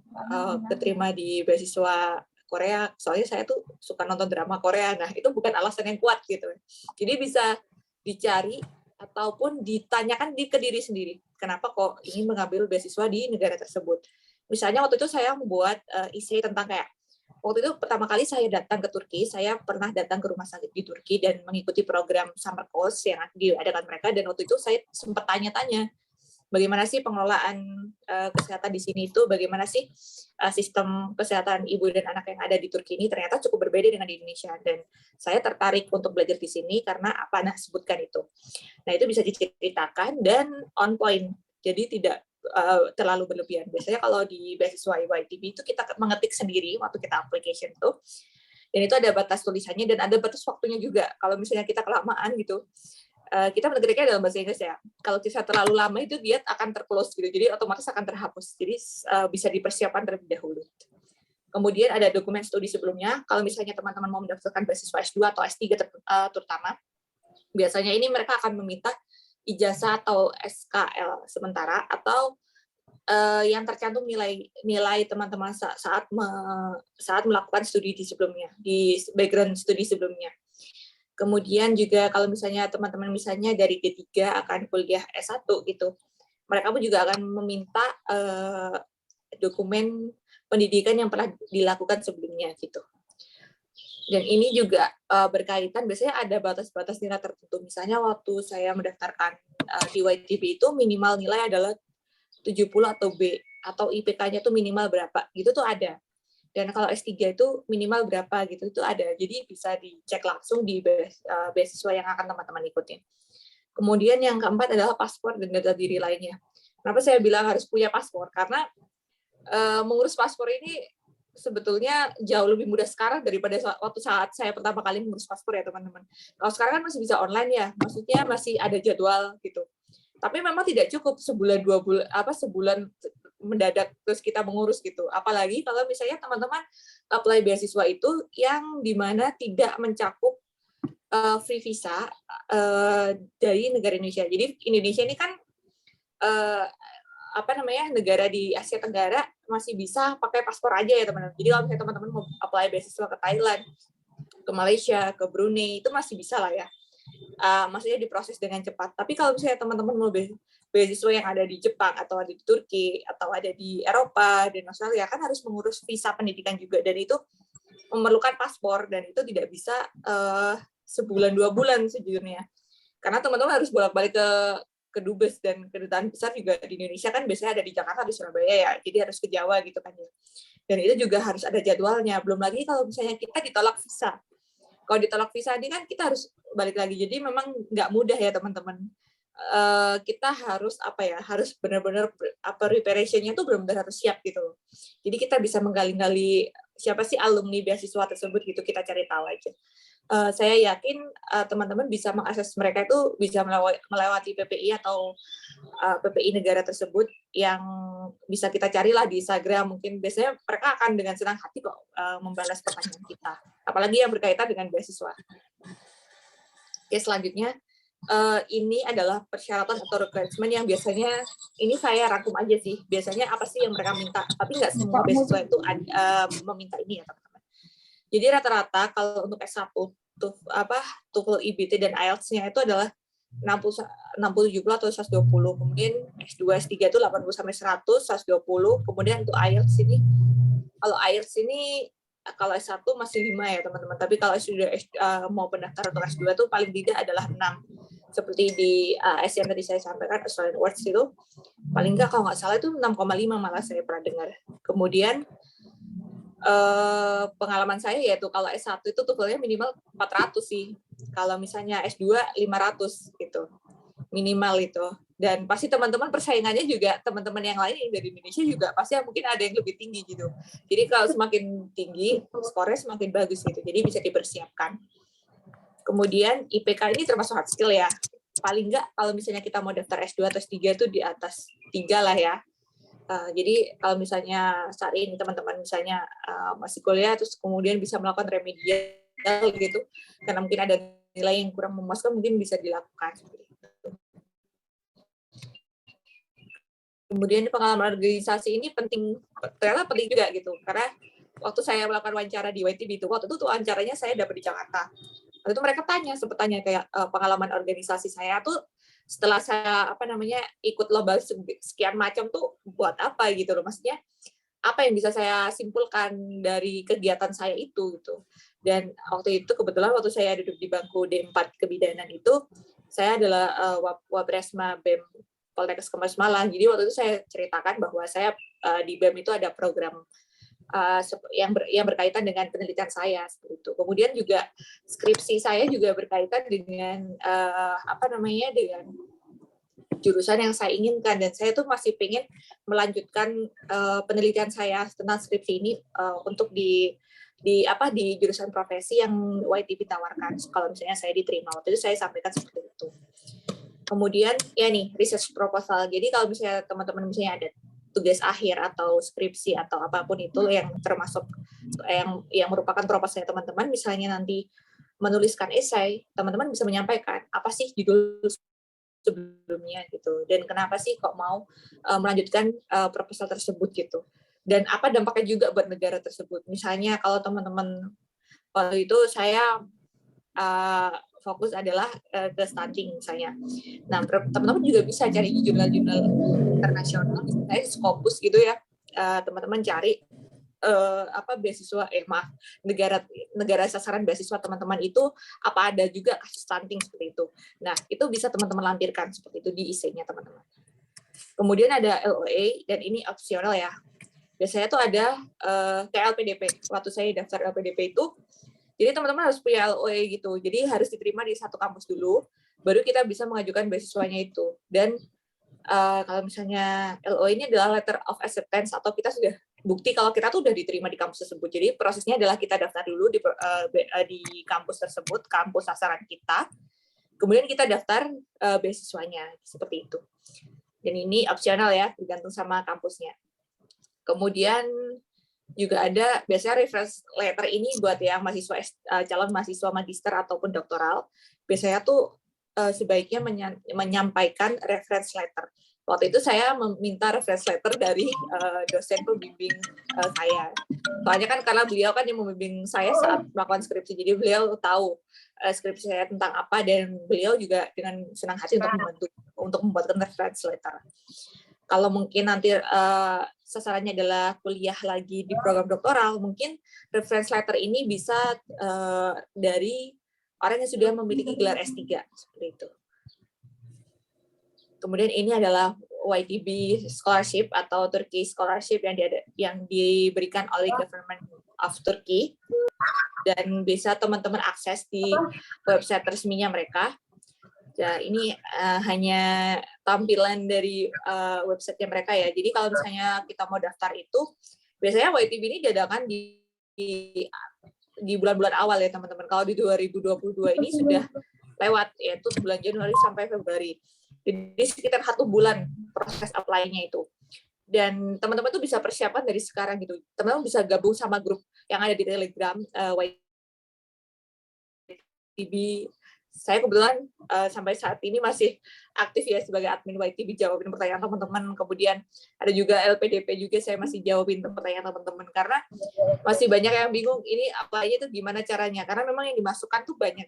Speaker 4: keterima di beasiswa Korea, soalnya saya tuh suka nonton drama Korea. Nah, itu bukan alasan yang kuat gitu. Jadi bisa dicari ataupun ditanyakan ke diri sendiri, kenapa kok ingin mengambil beasiswa di negara tersebut. Misalnya waktu itu saya membuat essay tentang kayak, waktu itu pertama kali saya datang ke Turki, saya pernah datang ke rumah sakit di Turki dan mengikuti program summer course yang diadakan mereka, dan waktu itu saya sempat tanya-tanya, bagaimana sih pengelolaan kesehatan di sini itu, bagaimana sih sistem kesehatan ibu dan anak yang ada di Turki ini ternyata cukup berbeda dengan di Indonesia, dan saya tertarik untuk belajar di sini karena apa, nah sebutkan itu. Nah, itu bisa diceritakan dan on point, jadi tidak terlalu berlebihan. Biasanya kalau di beasiswa YTB itu kita mengetik sendiri waktu kita application tuh, dan itu ada batas tulisannya dan ada batas waktunya juga. Kalau misalnya kita kelamaan gitu, kita mengetiknya dalam bahasa Inggris ya. Kalau kita terlalu lama itu dia akan terclose gitu, jadi otomatis akan terhapus. Jadi bisa dipersiapkan terlebih dahulu. Kemudian ada dokumen studi sebelumnya. Kalau misalnya teman-teman mau mendaftarkan beasiswa S2 atau S3 terutama, biasanya ini mereka akan meminta ijazah atau SKL sementara atau yang tercantum nilai teman-teman saat melakukan studi di sebelumnya, di background studi sebelumnya. Kemudian juga kalau misalnya teman-teman misalnya dari D3 akan kuliah S1 gitu, mereka pun juga akan meminta dokumen pendidikan yang pernah dilakukan sebelumnya gitu. Dan ini juga berkaitan, biasanya ada batas-batas nilai tertentu. Misalnya waktu saya mendaftarkan di YTB itu minimal nilai adalah 70 atau B, atau IPK-nya tuh minimal berapa, gitu tuh ada. Dan kalau S3 itu minimal berapa gitu, itu ada. Jadi bisa dicek langsung di beasiswa yang akan teman-teman ikutin. Kemudian yang keempat adalah paspor dan data diri lainnya. Kenapa saya bilang harus punya paspor? Karena mengurus paspor ini sebetulnya jauh lebih mudah sekarang daripada waktu saat saya pertama kali mengurus paspor ya teman-teman. Kalau sekarang kan masih bisa online ya, maksudnya masih ada jadwal gitu. Tapi memang tidak cukup sebulan 2 bulan sebulan mendadak terus kita mengurus gitu. Apalagi kalau misalnya teman-teman apply beasiswa itu yang dimana tidak mencakup free visa dari negara Indonesia. Jadi Indonesia ini kan negara di Asia Tenggara masih bisa pakai paspor aja ya teman-teman. Jadi kalau misalnya teman-teman mau apply beasiswa ke Thailand, ke Malaysia, ke Brunei, itu masih bisa lah ya. maksudnya diproses dengan cepat. Tapi kalau misalnya teman-teman mau beasiswa yang ada di Jepang atau ada di Turki atau ada di Eropa dan Australia kan harus mengurus visa pendidikan juga, dan itu memerlukan paspor, dan itu tidak bisa sebulan 2 bulan sejujurnya, karena teman-teman harus bolak-balik ke Dubes, dan kedutaan besar juga di Indonesia kan biasanya ada di Jakarta, di Surabaya ya, jadi harus ke Jawa gitu kan ya, dan itu juga harus ada jadwalnya. Belum lagi kalau misalnya kita ditolak visa, kalau ditolak visa ini kan kita harus balik lagi, jadi memang nggak mudah ya teman-teman. Kita harus harus benar-benar preparation-nya itu benar-benar harus siap gitu loh. Jadi kita bisa menggali-gali siapa sih alumni beasiswa tersebut gitu, kita cari tahu aja. Saya yakin teman-teman bisa mengakses mereka itu bisa melewati PPI atau PPI negara tersebut yang bisa kita carilah di Instagram. Mungkin biasanya mereka akan dengan senang hati kok membalas pertanyaan kita, apalagi yang berkaitan dengan beasiswa. Oke, selanjutnya ini adalah persyaratan atau requirement yang biasanya ini saya rangkum aja sih. Biasanya apa sih yang mereka minta? Tapi nggak semua beasiswa itu meminta ini ya teman-teman. Jadi rata-rata kalau untuk S1 TOEFL, IBT dan IELTS-nya itu adalah 60 70 atau 120. Kemudian S2 S3 itu 80 sampai 100, 120. Kemudian untuk IELTS ini, kalau IELTS ini kalau S1 masih 5 ya teman-teman. Tapi kalau sudah mau pendaftar untuk S2 itu paling tidak adalah 6. Seperti di AS yang tadi saya sampaikan, Australian Awards itu paling nggak kalau nggak salah itu 6,5 malah saya pernah dengar. Kemudian pengalaman saya yaitu kalau S1 itu TOEFL-nya minimal 400 sih. Kalau misalnya S2 500 gitu. Minimal itu. Dan pasti teman-teman persaingannya juga teman-teman yang lain yang dari Indonesia juga pasti mungkin ada yang lebih tinggi gitu. Jadi kalau semakin tinggi, skornya semakin bagus gitu. Jadi bisa dipersiapkan. Kemudian IPK ini termasuk hard skill ya. Paling nggak kalau misalnya kita mau daftar S2 atau S3 itu di atas 3 lah ya. Jadi kalau misalnya saat ini teman-teman misalnya masih kuliah terus kemudian bisa melakukan remedial gitu, karena mungkin ada nilai yang kurang memuaskan, mungkin bisa dilakukan. Kemudian pengalaman organisasi ini ternyata penting juga gitu, karena waktu saya melakukan wawancara di YTB itu, waktu itu wawancaranya saya dapat di Jakarta. Waktu itu mereka sempat tanya kayak pengalaman organisasi saya tuh setelah saya ikut lomba sekian macam tuh buat apa gitu loh, maksudnya apa yang bisa saya simpulkan dari kegiatan saya itu gitu. Dan waktu itu kebetulan waktu saya duduk di bangku D4 kebidanan itu, saya adalah Wapresma BEM Poltekkes Kampus Malang. Jadi waktu itu saya ceritakan bahwa saya di BEM itu ada program yang berkaitan dengan penelitian saya seperti itu. Kemudian juga skripsi saya juga berkaitan dengan dengan jurusan yang saya inginkan, dan saya tuh masih pengen melanjutkan penelitian saya tentang skripsi ini untuk di jurusan profesi yang YTB tawarkan kalau misalnya saya diterima. Waktu itu saya sampaikan seperti itu. Kemudian ya nih research proposal. Jadi kalau misalnya teman-teman misalnya ada tugas akhir atau skripsi atau apapun itu yang termasuk yang merupakan proposalnya teman-teman, misalnya nanti menuliskan esai, teman-teman bisa menyampaikan apa sih judul sebelumnya gitu, dan kenapa sih kok mau melanjutkan proposal tersebut gitu, dan apa dampaknya juga buat negara tersebut. Misalnya kalau teman-teman waktu itu saya fokus adalah ke stunting misalnya. Nah, teman-teman juga bisa cari di jurnal-jurnal internasional, misalnya Scopus gitu ya. Teman-teman cari beasiswa negara sasaran beasiswa teman-teman itu apa ada juga kasus stunting seperti itu. Nah, itu bisa teman-teman lampirkan seperti itu di essay-nya teman-teman. Kemudian ada LOA, dan ini opsional ya. Biasanya tuh ada kayak LPDP. Waktu saya daftar LPDP itu, jadi teman-teman harus punya LOA gitu. Jadi harus diterima di satu kampus dulu, baru kita bisa mengajukan beasiswanya itu. Dan kalau misalnya LOA ini adalah letter of acceptance, atau kita sudah bukti kalau kita tuh udah diterima di kampus tersebut. Jadi prosesnya adalah kita daftar dulu di kampus tersebut, kampus sasaran kita. Kemudian kita daftar beasiswanya, seperti itu. Dan ini opsional ya, tergantung sama kampusnya. Kemudian juga ada biasanya reference letter ini buat yang calon mahasiswa magister ataupun doktoral. Biasanya tuh sebaiknya menyampaikan reference letter. Waktu itu saya meminta reference letter dari dosen pembimbing saya. Soalnya kan karena beliau kan yang membimbing saya saat melakukan skripsi, jadi beliau tahu skripsi saya tentang apa, dan beliau juga dengan senang hati untuk membantu untuk membuatkan reference letter. Kalau mungkin nanti sasarannya adalah kuliah lagi di program doktoral, mungkin reference letter ini bisa dari orang yang sudah memiliki gelar S3 seperti itu. Kemudian ini adalah YTB Scholarship atau Turkey Scholarship yang diberikan oleh Government of Turkey, dan bisa teman-teman akses di website resminya mereka. Ya, ini hanya tampilan dari websitenya mereka ya. Jadi kalau misalnya kita mau daftar itu, biasanya YTB ini diadakan di bulan-bulan awal ya teman-teman. Kalau di 2022 ini sudah lewat, yaitu bulan Januari sampai Februari. Jadi sekitar 1 bulan proses apply-nya itu. Dan teman-teman tuh bisa persiapan dari sekarang gitu. Teman-teman bisa gabung sama grup yang ada di Telegram YTB. Saya kebetulan sampai saat ini masih aktif ya sebagai admin YTB, jawabin pertanyaan teman-teman. Kemudian ada juga LPDP juga, saya masih jawabin pertanyaan teman-teman karena masih banyak yang bingung ini apply-nya itu gimana caranya, karena memang yang dimasukkan tuh banyak.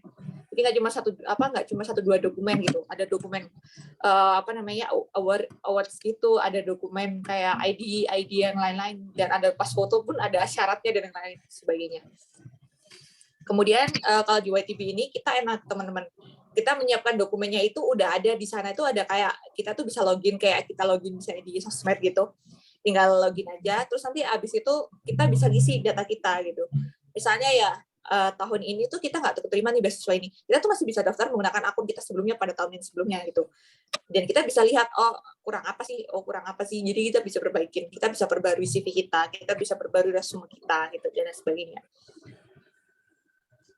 Speaker 4: Jadi nggak cuma 1-2 dokumen gitu. Ada dokumen awards gitu, ada dokumen kayak ID yang lain-lain, dan ada pas foto pun ada syaratnya dan lain sebagainya. Kemudian kalau di YTB ini kita enak teman-teman, kita menyiapkan dokumennya itu udah ada di sana, itu ada kayak kita tuh bisa login kayak kita login misalnya di sosmed gitu, tinggal login aja, terus nanti abis itu kita bisa ngisi data kita gitu. Misalnya ya tahun ini tuh kita nggak terima nih beasiswa ini, kita tuh masih bisa daftar menggunakan akun kita sebelumnya pada tahun yang sebelumnya gitu, dan kita bisa lihat kurang apa sih, jadi kita bisa perbaikin, kita bisa perbarui CV kita bisa perbarui resume kita gitu dan sebagainya.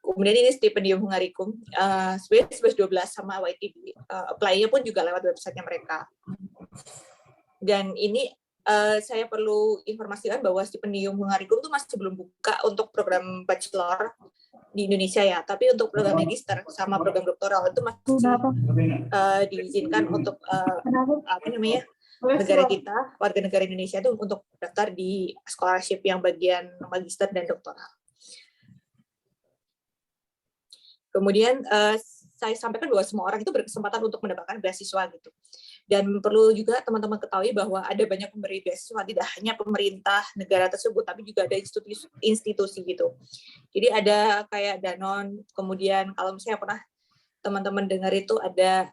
Speaker 4: Kemudian ini stipendium Hungarikum, sebenarnya 11-12 sama YTB, apply-nya pun juga lewat website-nya mereka. Dan ini saya perlu informasikan bahwa stipendium Hungarikum itu masih belum buka untuk program bachelor di Indonesia ya, tapi untuk program magister sama program doktoral itu masih diizinkan untuk negara kita, warga negara Indonesia itu untuk daftar di scholarship yang bagian magister dan doktoral. Kemudian saya sampaikan bahwa semua orang itu berkesempatan untuk mendapatkan beasiswa gitu. Dan perlu juga teman-teman ketahui bahwa ada banyak pemberi beasiswa, tidak hanya pemerintah negara tersebut, tapi juga ada institusi gitu. Jadi ada kayak Danone, kemudian kalau misalnya pernah teman-teman dengar itu ada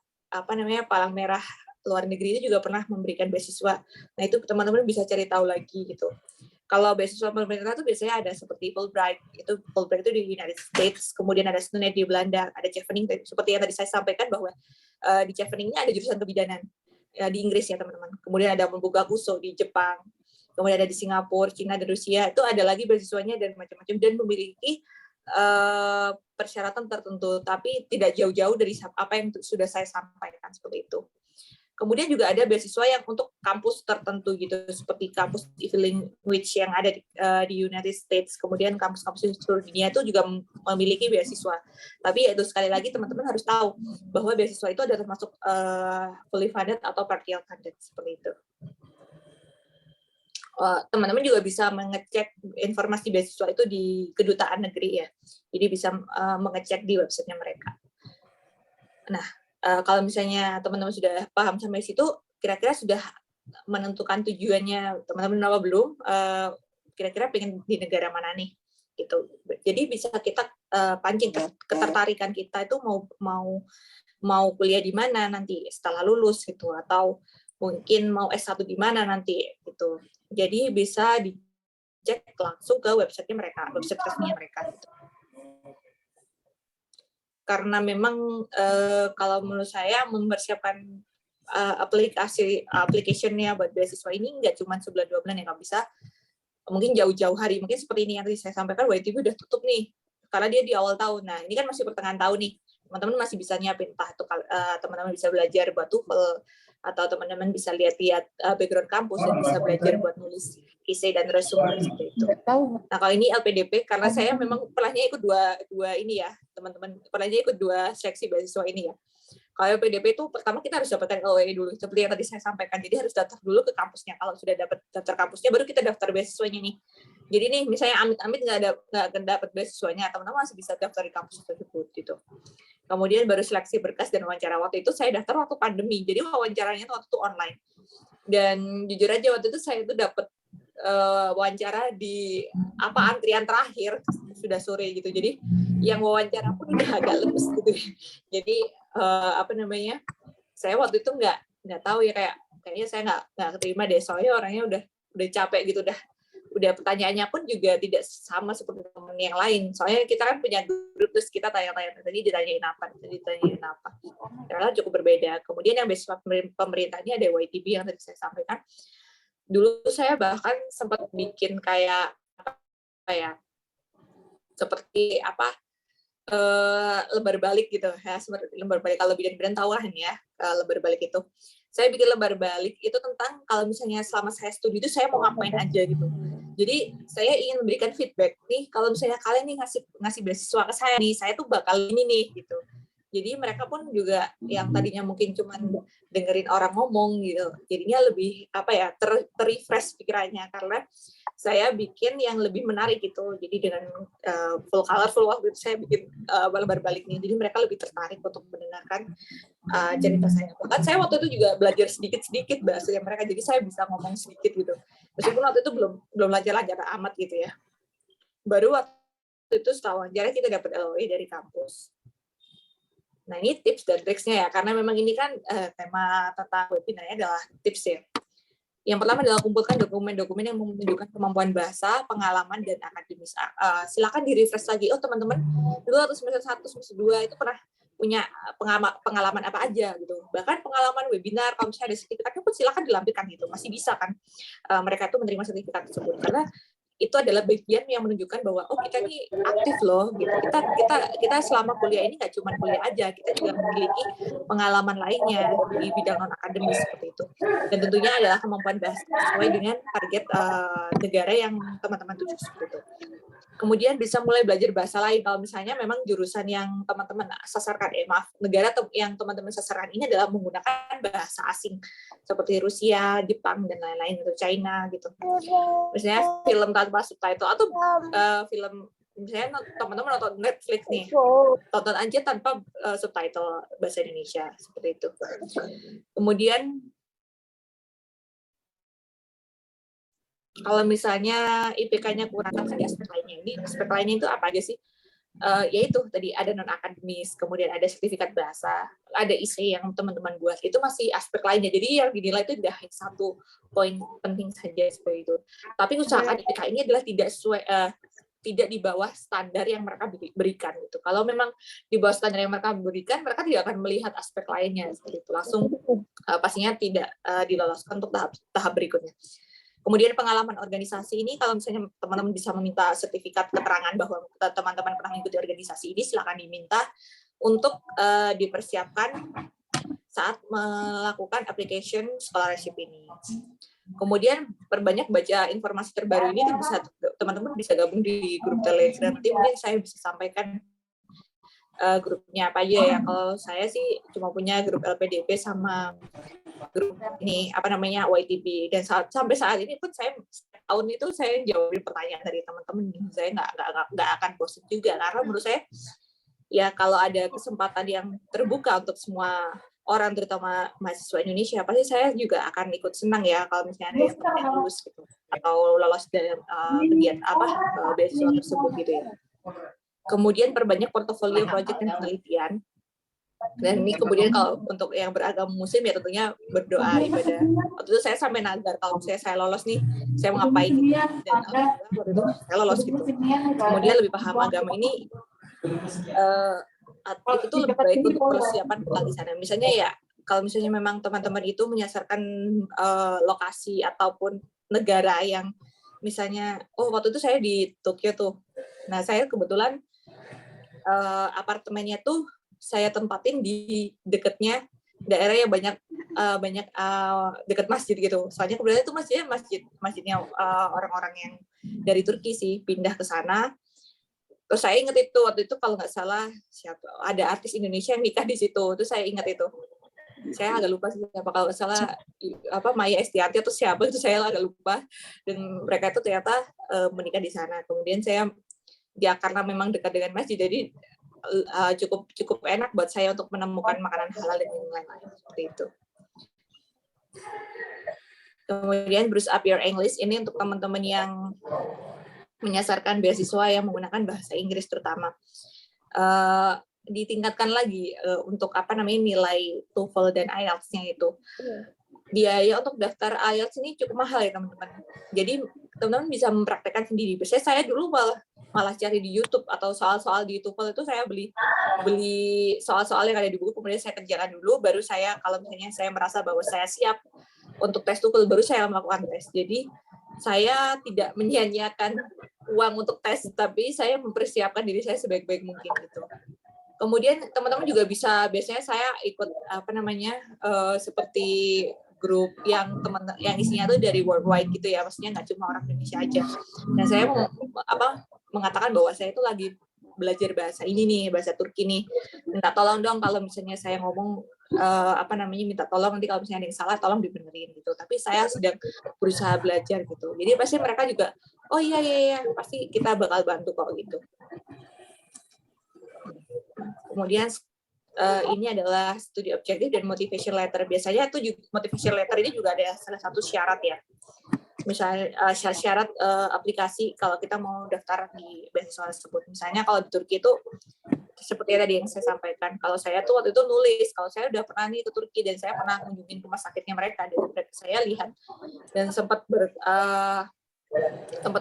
Speaker 4: Palang Merah luar negeri itu juga pernah memberikan beasiswa. Nah itu teman-teman bisa cari tahu lagi gitu. Kalau beasiswa pemerintah itu biasanya ada seperti Fulbright itu di United States, kemudian ada Student di Belanda, ada Chevening seperti yang tadi saya sampaikan bahwa di Chevening-nya ada jurusan kebidanan di Inggris ya teman-teman. Kemudian ada Momogakuso di Jepang, kemudian ada di Singapura, Cina dan Rusia, itu ada lagi beasiswanya dan macam-macam, dan memiliki persyaratan tertentu, tapi tidak jauh-jauh dari apa yang sudah saya sampaikan seperti itu. Kemudian juga ada beasiswa yang untuk kampus tertentu gitu, seperti kampus Ivy Language yang ada di United States, kemudian kampus-kampus di seluruh dunia itu juga memiliki beasiswa. Tapi yaitu sekali lagi teman-teman harus tahu bahwa beasiswa itu ada termasuk fully funded atau partial funded seperti itu. Teman-teman juga bisa mengecek informasi beasiswa itu di kedutaan negeri ya, jadi bisa mengecek di websitenya mereka. Nah, kalau misalnya teman-teman sudah paham sampai situ, kira-kira sudah menentukan tujuannya teman-teman apa belum? Kira-kira pengen di negara mana nih? Gitu. Jadi bisa kita pancing ketertarikan kita itu mau kuliah di mana nanti setelah lulus gitu, atau mungkin mau S1 di mana nanti gitu. Jadi bisa dicek langsung ke website mereka, website resminya mereka gitu. Karena memang kalau menurut saya mempersiapkan application-nya buat beasiswa ini nggak cuma sebulan 2 bulan ya, nggak bisa mungkin jauh-jauh hari, mungkin seperti ini yang tadi saya sampaikan, YTB udah tutup nih karena dia di awal tahun. Nah ini kan masih pertengahan tahun nih, teman-teman masih bisa nyiapin, entah itu teman-teman bisa belajar buat TOEFL, atau teman-teman bisa lihat-lihat background kampus dan bisa belajar buat nulis essay dan resume seperti itu. Nah kalau ini LPDP, karena saya memang pernahnya ikut dua ini ya teman-teman, pernahnya ikut 2 seleksi beasiswa ini ya. Kalau PDP itu pertama kita harus dapatkan LOE dulu, seperti yang tadi saya sampaikan. Jadi harus daftar dulu ke kampusnya. Kalau sudah dapat daftar kampusnya, baru kita daftar beasiswanya nih. Jadi nih, misalnya amit-amit nggak dapat beasiswanya, teman-teman masih bisa daftar di kampus tersebut gitu. Kemudian baru seleksi berkas dan wawancara. Waktu itu saya daftar waktu pandemi, jadi wawancaranya waktu itu online. Dan jujur aja waktu itu saya itu dapat wawancara di antrian terakhir sudah sore gitu. Jadi yang wawancara pun udah agak lemes gitu. Jadi saya waktu itu nggak tahu ya, kayaknya saya nggak keterima deh, soalnya orangnya udah capek gitu, udah pertanyaannya pun juga tidak sama seperti teman yang lain. Soalnya kita kan punya grup, terus kita tanya-tanya, tadi ditanyain apa. Karena cukup berbeda. Kemudian yang beasiswa pemerintah ini ada YTB yang tadi saya sampaikan. Dulu saya bahkan sempat bikin kayak seperti lembar balik gitu ya, seperti lembar balik, kalau bidan tahu kan ya, lembar balik itu. Saya bikin lembar balik itu tentang kalau misalnya selama saya studi itu saya mau ngapain aja gitu. Jadi saya ingin memberikan feedback nih, kalau misalnya kalian nih ngasih beasiswa ke saya nih, saya tuh bakal ini nih gitu. Jadi mereka pun juga yang tadinya mungkin cuman dengerin orang ngomong gitu, jadinya lebih ter-refresh pikirannya, karena saya bikin yang lebih menarik gitu. Jadi dengan full colorful waktu itu saya bikin lembar baliknya, jadi mereka lebih tertarik untuk mendengarkan cerita saya. Bahkan saya waktu itu juga belajar sedikit-sedikit bahasa mereka, jadi saya bisa ngomong sedikit gitu. Meskipun waktu itu belum lancar-lancar amat gitu ya. Baru waktu itu setelah wawancara kita dapat LOE dari kampus. Nah, ini tips dan triksnya ya, karena memang ini kan tema tentang webinarnya adalah tips ya. Yang pertama adalah kumpulkan dokumen-dokumen yang menunjukkan kemampuan bahasa, pengalaman, dan akademis. Silakan di-refresh lagi. Oh, teman-teman, dulu atau semester 1, semester 2 itu pernah punya pengalaman apa aja gitu. Bahkan pengalaman webinar, kalau misalnya ada sertifikatnya pun silakan dilampirkan gitu. Masih bisa kan mereka itu menerima sertifikat tersebut. Karena itu adalah bagian yang menunjukkan bahwa kita ini aktif loh gitu. Kita selama kuliah ini nggak cuma kuliah aja, kita juga memiliki pengalaman lainnya di bidang non akademis seperti itu. Dan tentunya adalah kemampuan bahasa sesuai dengan target negara yang teman-teman tuju seperti itu. Kemudian bisa mulai belajar bahasa lain kalau misalnya memang jurusan yang teman-teman sasarkan, negara yang teman-teman sasarkan ini adalah menggunakan bahasa asing seperti Rusia, Jepang, dan lain-lain, atau China gitu. Misalnya film tanpa subtitle atau film, misalnya teman-teman nonton Netflix nih, tonton aja tanpa subtitle bahasa Indonesia seperti itu. Kemudian kalau misalnya IPK-nya kurang, kan ada aspek lainnya. Ini aspek lainnya itu apa aja sih? Yaitu tadi ada non-akademis, kemudian ada sertifikat bahasa, ada IC yang teman-teman buat. Itu masih aspek lainnya. Jadi yang dinilai itu tidak hanya satu poin penting saja seperti itu. Tapi usahakan IPK ini adalah tidak di bawah standar yang mereka berikan gitu. Kalau memang di bawah standar yang mereka berikan, mereka tidak akan melihat aspek lainnya seperti itu. Langsung pastinya tidak diloloskan untuk tahap berikutnya. Kemudian pengalaman organisasi ini, kalau misalnya teman-teman bisa meminta sertifikat keterangan bahwa teman-teman pernah mengikuti organisasi ini, silakan diminta untuk dipersiapkan saat melakukan application scholarship ini. Kemudian perbanyak baca informasi terbaru ini, teman-teman bisa gabung di grup Telegram. Nanti mungkin saya bisa sampaikan grupnya apa aja ya. Kalau saya sih cuma punya grup LPDP sama grup ini YTB, dan sampai saat ini pun saya tahun itu saya jawabin pertanyaan dari teman-teman. Saya nggak akan bosan juga, karena menurut saya ya kalau ada kesempatan yang terbuka untuk semua orang, terutama mahasiswa Indonesia, pasti saya juga akan ikut senang ya kalau misalnya ada yang lulus gitu atau lolos dari beasiswa tersebut gitu ya. Kemudian perbanyak portofolio proyek dan penelitian. Dan ini kemudian kalau untuk yang beragama muslim ya tentunya berdoa, ibadah. Waktu itu saya sampai nazar kalau misalnya saya lolos nih, saya mau ngapain gitu. Dan waktu itu saya lolos gitu. Kemudian lebih paham agama ini, itu tuh lebih baik untuk persiapan pulang di sana. Misalnya ya, kalau misalnya memang teman-teman itu menyasarkan lokasi ataupun negara yang misalnya, waktu itu saya di Tokyo tuh. Nah, saya kebetulan apartemennya tuh saya tempatin di dekatnya daerah yang banyak dekat masjid gitu. Soalnya kebetulan itu masjidnya orang-orang yang dari Turki sih pindah ke sana. Terus saya ingat itu waktu itu kalau nggak salah siapa ada artis Indonesia yang nikah di situ. Terus saya ingat itu. Saya agak lupa siapa, kalau nggak salah Maya Estianty atau siapa itu, saya agak lupa. Dan mereka itu ternyata menikah di sana. Kemudian saya karena memang dekat dengan masjid, jadi cukup enak buat saya untuk menemukan makanan halal dan lain-lain seperti itu. Kemudian Brush Up Your English ini untuk teman-teman yang menyasarkan beasiswa yang menggunakan bahasa Inggris terutama. Ditingkatkan lagi untuk nilai TOEFL dan IELTS-nya itu. Biaya untuk daftar IELTS ini cukup mahal ya teman-teman. Jadi teman-teman bisa mempraktekkan sendiri. Biasanya saya dulu malah cari di YouTube atau soal-soal di TOEFL itu saya beli soal-soal yang ada di buku, kemudian saya kerjakan dulu, baru saya kalau misalnya saya merasa bahwa saya siap untuk tes TOEFL, baru saya melakukan tes. Jadi saya tidak menyia-nyiakan uang untuk tes, tapi saya mempersiapkan diri saya sebaik-baik mungkin gitu. Kemudian teman-teman juga bisa, biasanya saya ikut seperti grup yang isinya tuh dari worldwide gitu ya, maksudnya nggak cuma orang Indonesia aja. Dan saya mengatakan bahwa saya itu lagi belajar bahasa ini nih, bahasa Turki nih. Minta tolong dong kalau misalnya saya ngomong minta tolong, nanti kalau misalnya ada yang salah tolong dibenerin gitu. Tapi saya sedang berusaha belajar gitu. Jadi pasti mereka juga, oh iya pasti kita bakal bantu kok gitu. Kemudian ini adalah studi objektif dan motivation letter. Biasanya tuh motivation letter ini juga ada salah satu syarat ya. Misalnya syarat aplikasi kalau kita mau daftar di beasiswa tersebut. Misalnya kalau di Turki itu seperti tadi yang saya sampaikan, kalau saya tuh waktu itu nulis, kalau saya udah pernah nih ke Turki dan saya pernah kunjungin rumah sakitnya mereka, dan saya lihat dan sempat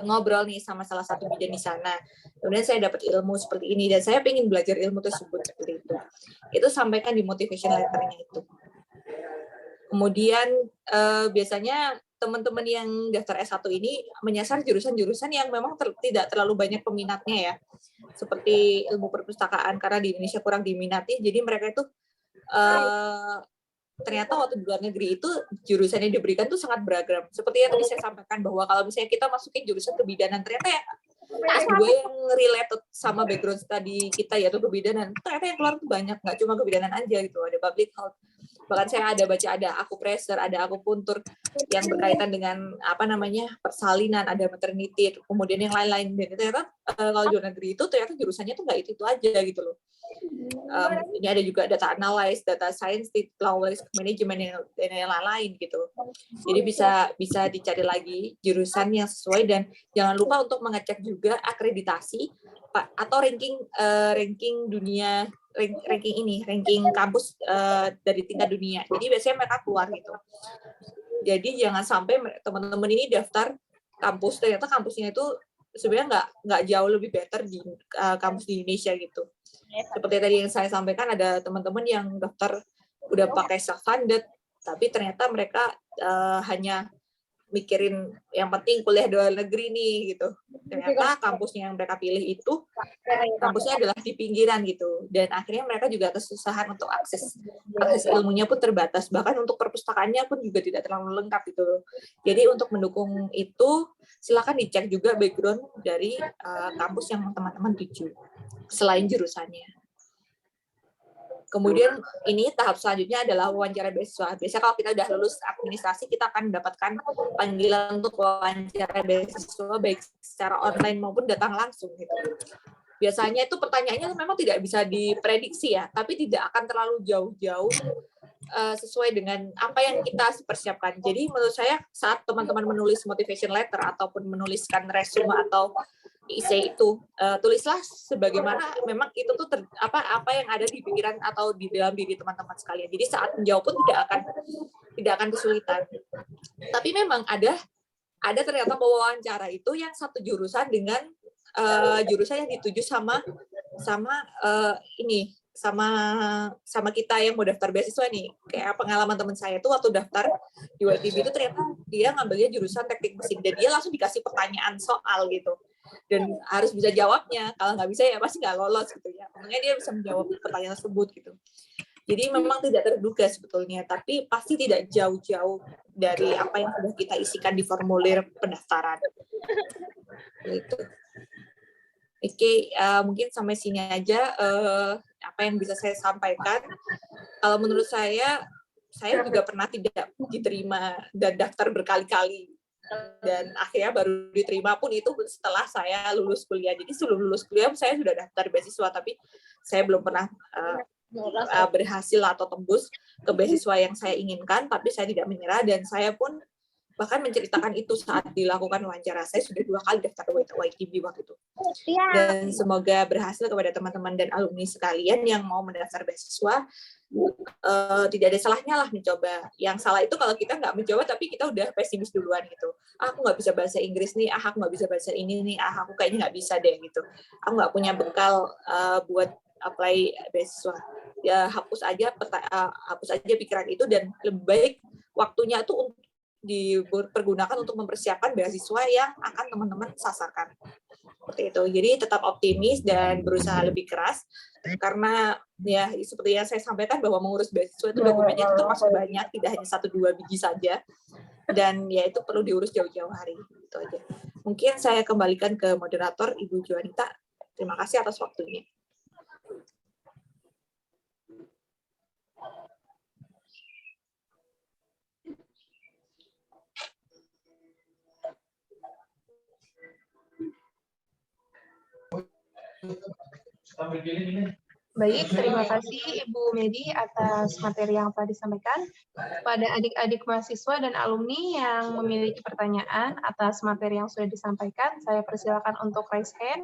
Speaker 4: ngobrol nih sama salah satu bidan di sana. Kemudian saya dapat ilmu seperti ini dan saya pengen belajar ilmu tersebut seperti itu. Itu sampaikan di motivation letternya itu. Kemudian biasanya teman-teman yang daftar S1 ini menyasar jurusan-jurusan yang memang tidak terlalu banyak peminatnya ya. Seperti ilmu perpustakaan, karena di Indonesia kurang diminati, jadi mereka itu ternyata waktu di luar negeri itu jurusan yang diberikan tuh sangat beragam. Seperti yang tadi saya sampaikan bahwa kalau misalnya kita masukin jurusan kebidanan, ternyata ya S2 yang related sama background study kita yaitu kebidanan, ternyata yang keluar tuh banyak, nggak cuma kebidanan aja gitu, ada public health. Bahkan saya ada akupresur, ada akupuntur yang berkaitan dengan persalinan, ada maternity, kemudian yang lain-lain. Dan ternyata kalau di luar negeri itu ternyata jurusannya tuh nggak itu aja gitu loh. Ini ada juga data analysis, data science, knowledge management dan yang lain-lain gitu. Jadi bisa dicari lagi jurusan yang sesuai, dan jangan lupa untuk mengecek juga akreditasi atau ranking dunia, ranking kampus dari tingkat dunia. Jadi biasanya mereka keluar gitu. Jadi jangan sampai teman-teman ini daftar kampus, ternyata kampusnya itu sebenarnya nggak jauh lebih better di kampus di Indonesia gitu. Seperti tadi yang saya sampaikan, ada teman-teman yang daftar udah pakai self-funded, tapi ternyata mereka hanya mikirin yang penting kuliah di luar negeri nih gitu. Ternyata kampusnya yang mereka pilih itu kampusnya adalah di pinggiran gitu, dan akhirnya mereka juga kesusahan untuk akses ilmunya pun terbatas, bahkan untuk perpustakaannya pun juga tidak terlalu lengkap gitu. Jadi untuk mendukung itu silakan dicek juga background dari kampus yang teman-teman tuju selain jurusannya. Kemudian ini tahap selanjutnya adalah wawancara beasiswa. Biasanya kalau kita udah lulus administrasi, kita akan mendapatkan panggilan untuk wawancara beasiswa baik secara online maupun datang langsung gitu. Biasanya itu pertanyaannya memang tidak bisa diprediksi ya, tapi tidak akan terlalu jauh-jauh sesuai dengan apa yang kita persiapkan. Jadi menurut saya saat teman-teman menulis motivation letter ataupun menuliskan resume atau essay itu, tulislah sebagaimana memang itu tuh apa yang ada di pikiran atau di dalam diri teman-teman sekalian. Jadi saat menjawab pun tidak akan kesulitan. Tapi memang ada ternyata pewawancara itu yang satu jurusan dengan jurusan yang dituju sama kita yang mau daftar beasiswa nih. Kayak pengalaman teman saya itu waktu daftar di UITB itu ternyata dia ngambilnya jurusan teknik mesin, dan dia langsung dikasih pertanyaan soal gitu, dan harus bisa jawabnya. Kalau nggak bisa ya pasti nggak lolos gitu ya. Makanya dia bisa menjawab pertanyaan tersebut gitu. Jadi memang tidak terduga sebetulnya, tapi pasti tidak jauh-jauh dari apa yang sudah kita isikan di formulir pendaftaran. Gitu. Oke, mungkin sampai sini aja apa yang bisa saya sampaikan. Kalau menurut saya juga pernah tidak diterima dan daftar berkali-kali. Dan akhirnya baru diterima pun itu setelah saya lulus kuliah. Jadi sebelum lulus kuliah saya sudah daftar beasiswa, tapi saya belum pernah berhasil atau tembus ke beasiswa yang saya inginkan, tapi saya tidak menyerah dan saya pun bahkan menceritakan itu saat dilakukan wawancara. Saya sudah 2 kali daftar YTB waktu itu. Dan semoga berhasil kepada teman-teman dan alumni sekalian yang mau mendaftar beasiswa. Tidak ada salahnya lah mencoba. Yang salah itu kalau kita nggak mencoba tapi kita udah pesimis duluan gitu. Aku nggak bisa bahasa Inggris nih, aku nggak bisa bahasa ini nih, aku kayaknya nggak bisa deh gitu. Aku nggak punya bekal buat apply beasiswa. Ya hapus aja pikiran itu dan lebih baik waktunya tuh dipergunakan untuk mempersiapkan beasiswa yang akan teman-teman sasarkan. Seperti itu. Jadi tetap optimis dan berusaha lebih keras karena ya seperti yang saya sampaikan bahwa mengurus beasiswa itu dokumennya termasuk banyak, tidak hanya 1-2 biji saja. Dan ya itu perlu diurus jauh-jauh hari. Itu aja. Mungkin saya kembalikan ke moderator Ibu Juanita. Terima kasih atas waktunya.
Speaker 1: Baik, terima kasih Ibu Medi atas materi yang telah disampaikan. Pada adik-adik mahasiswa dan alumni yang memiliki pertanyaan atas materi yang sudah disampaikan, saya persilakan untuk raise hand.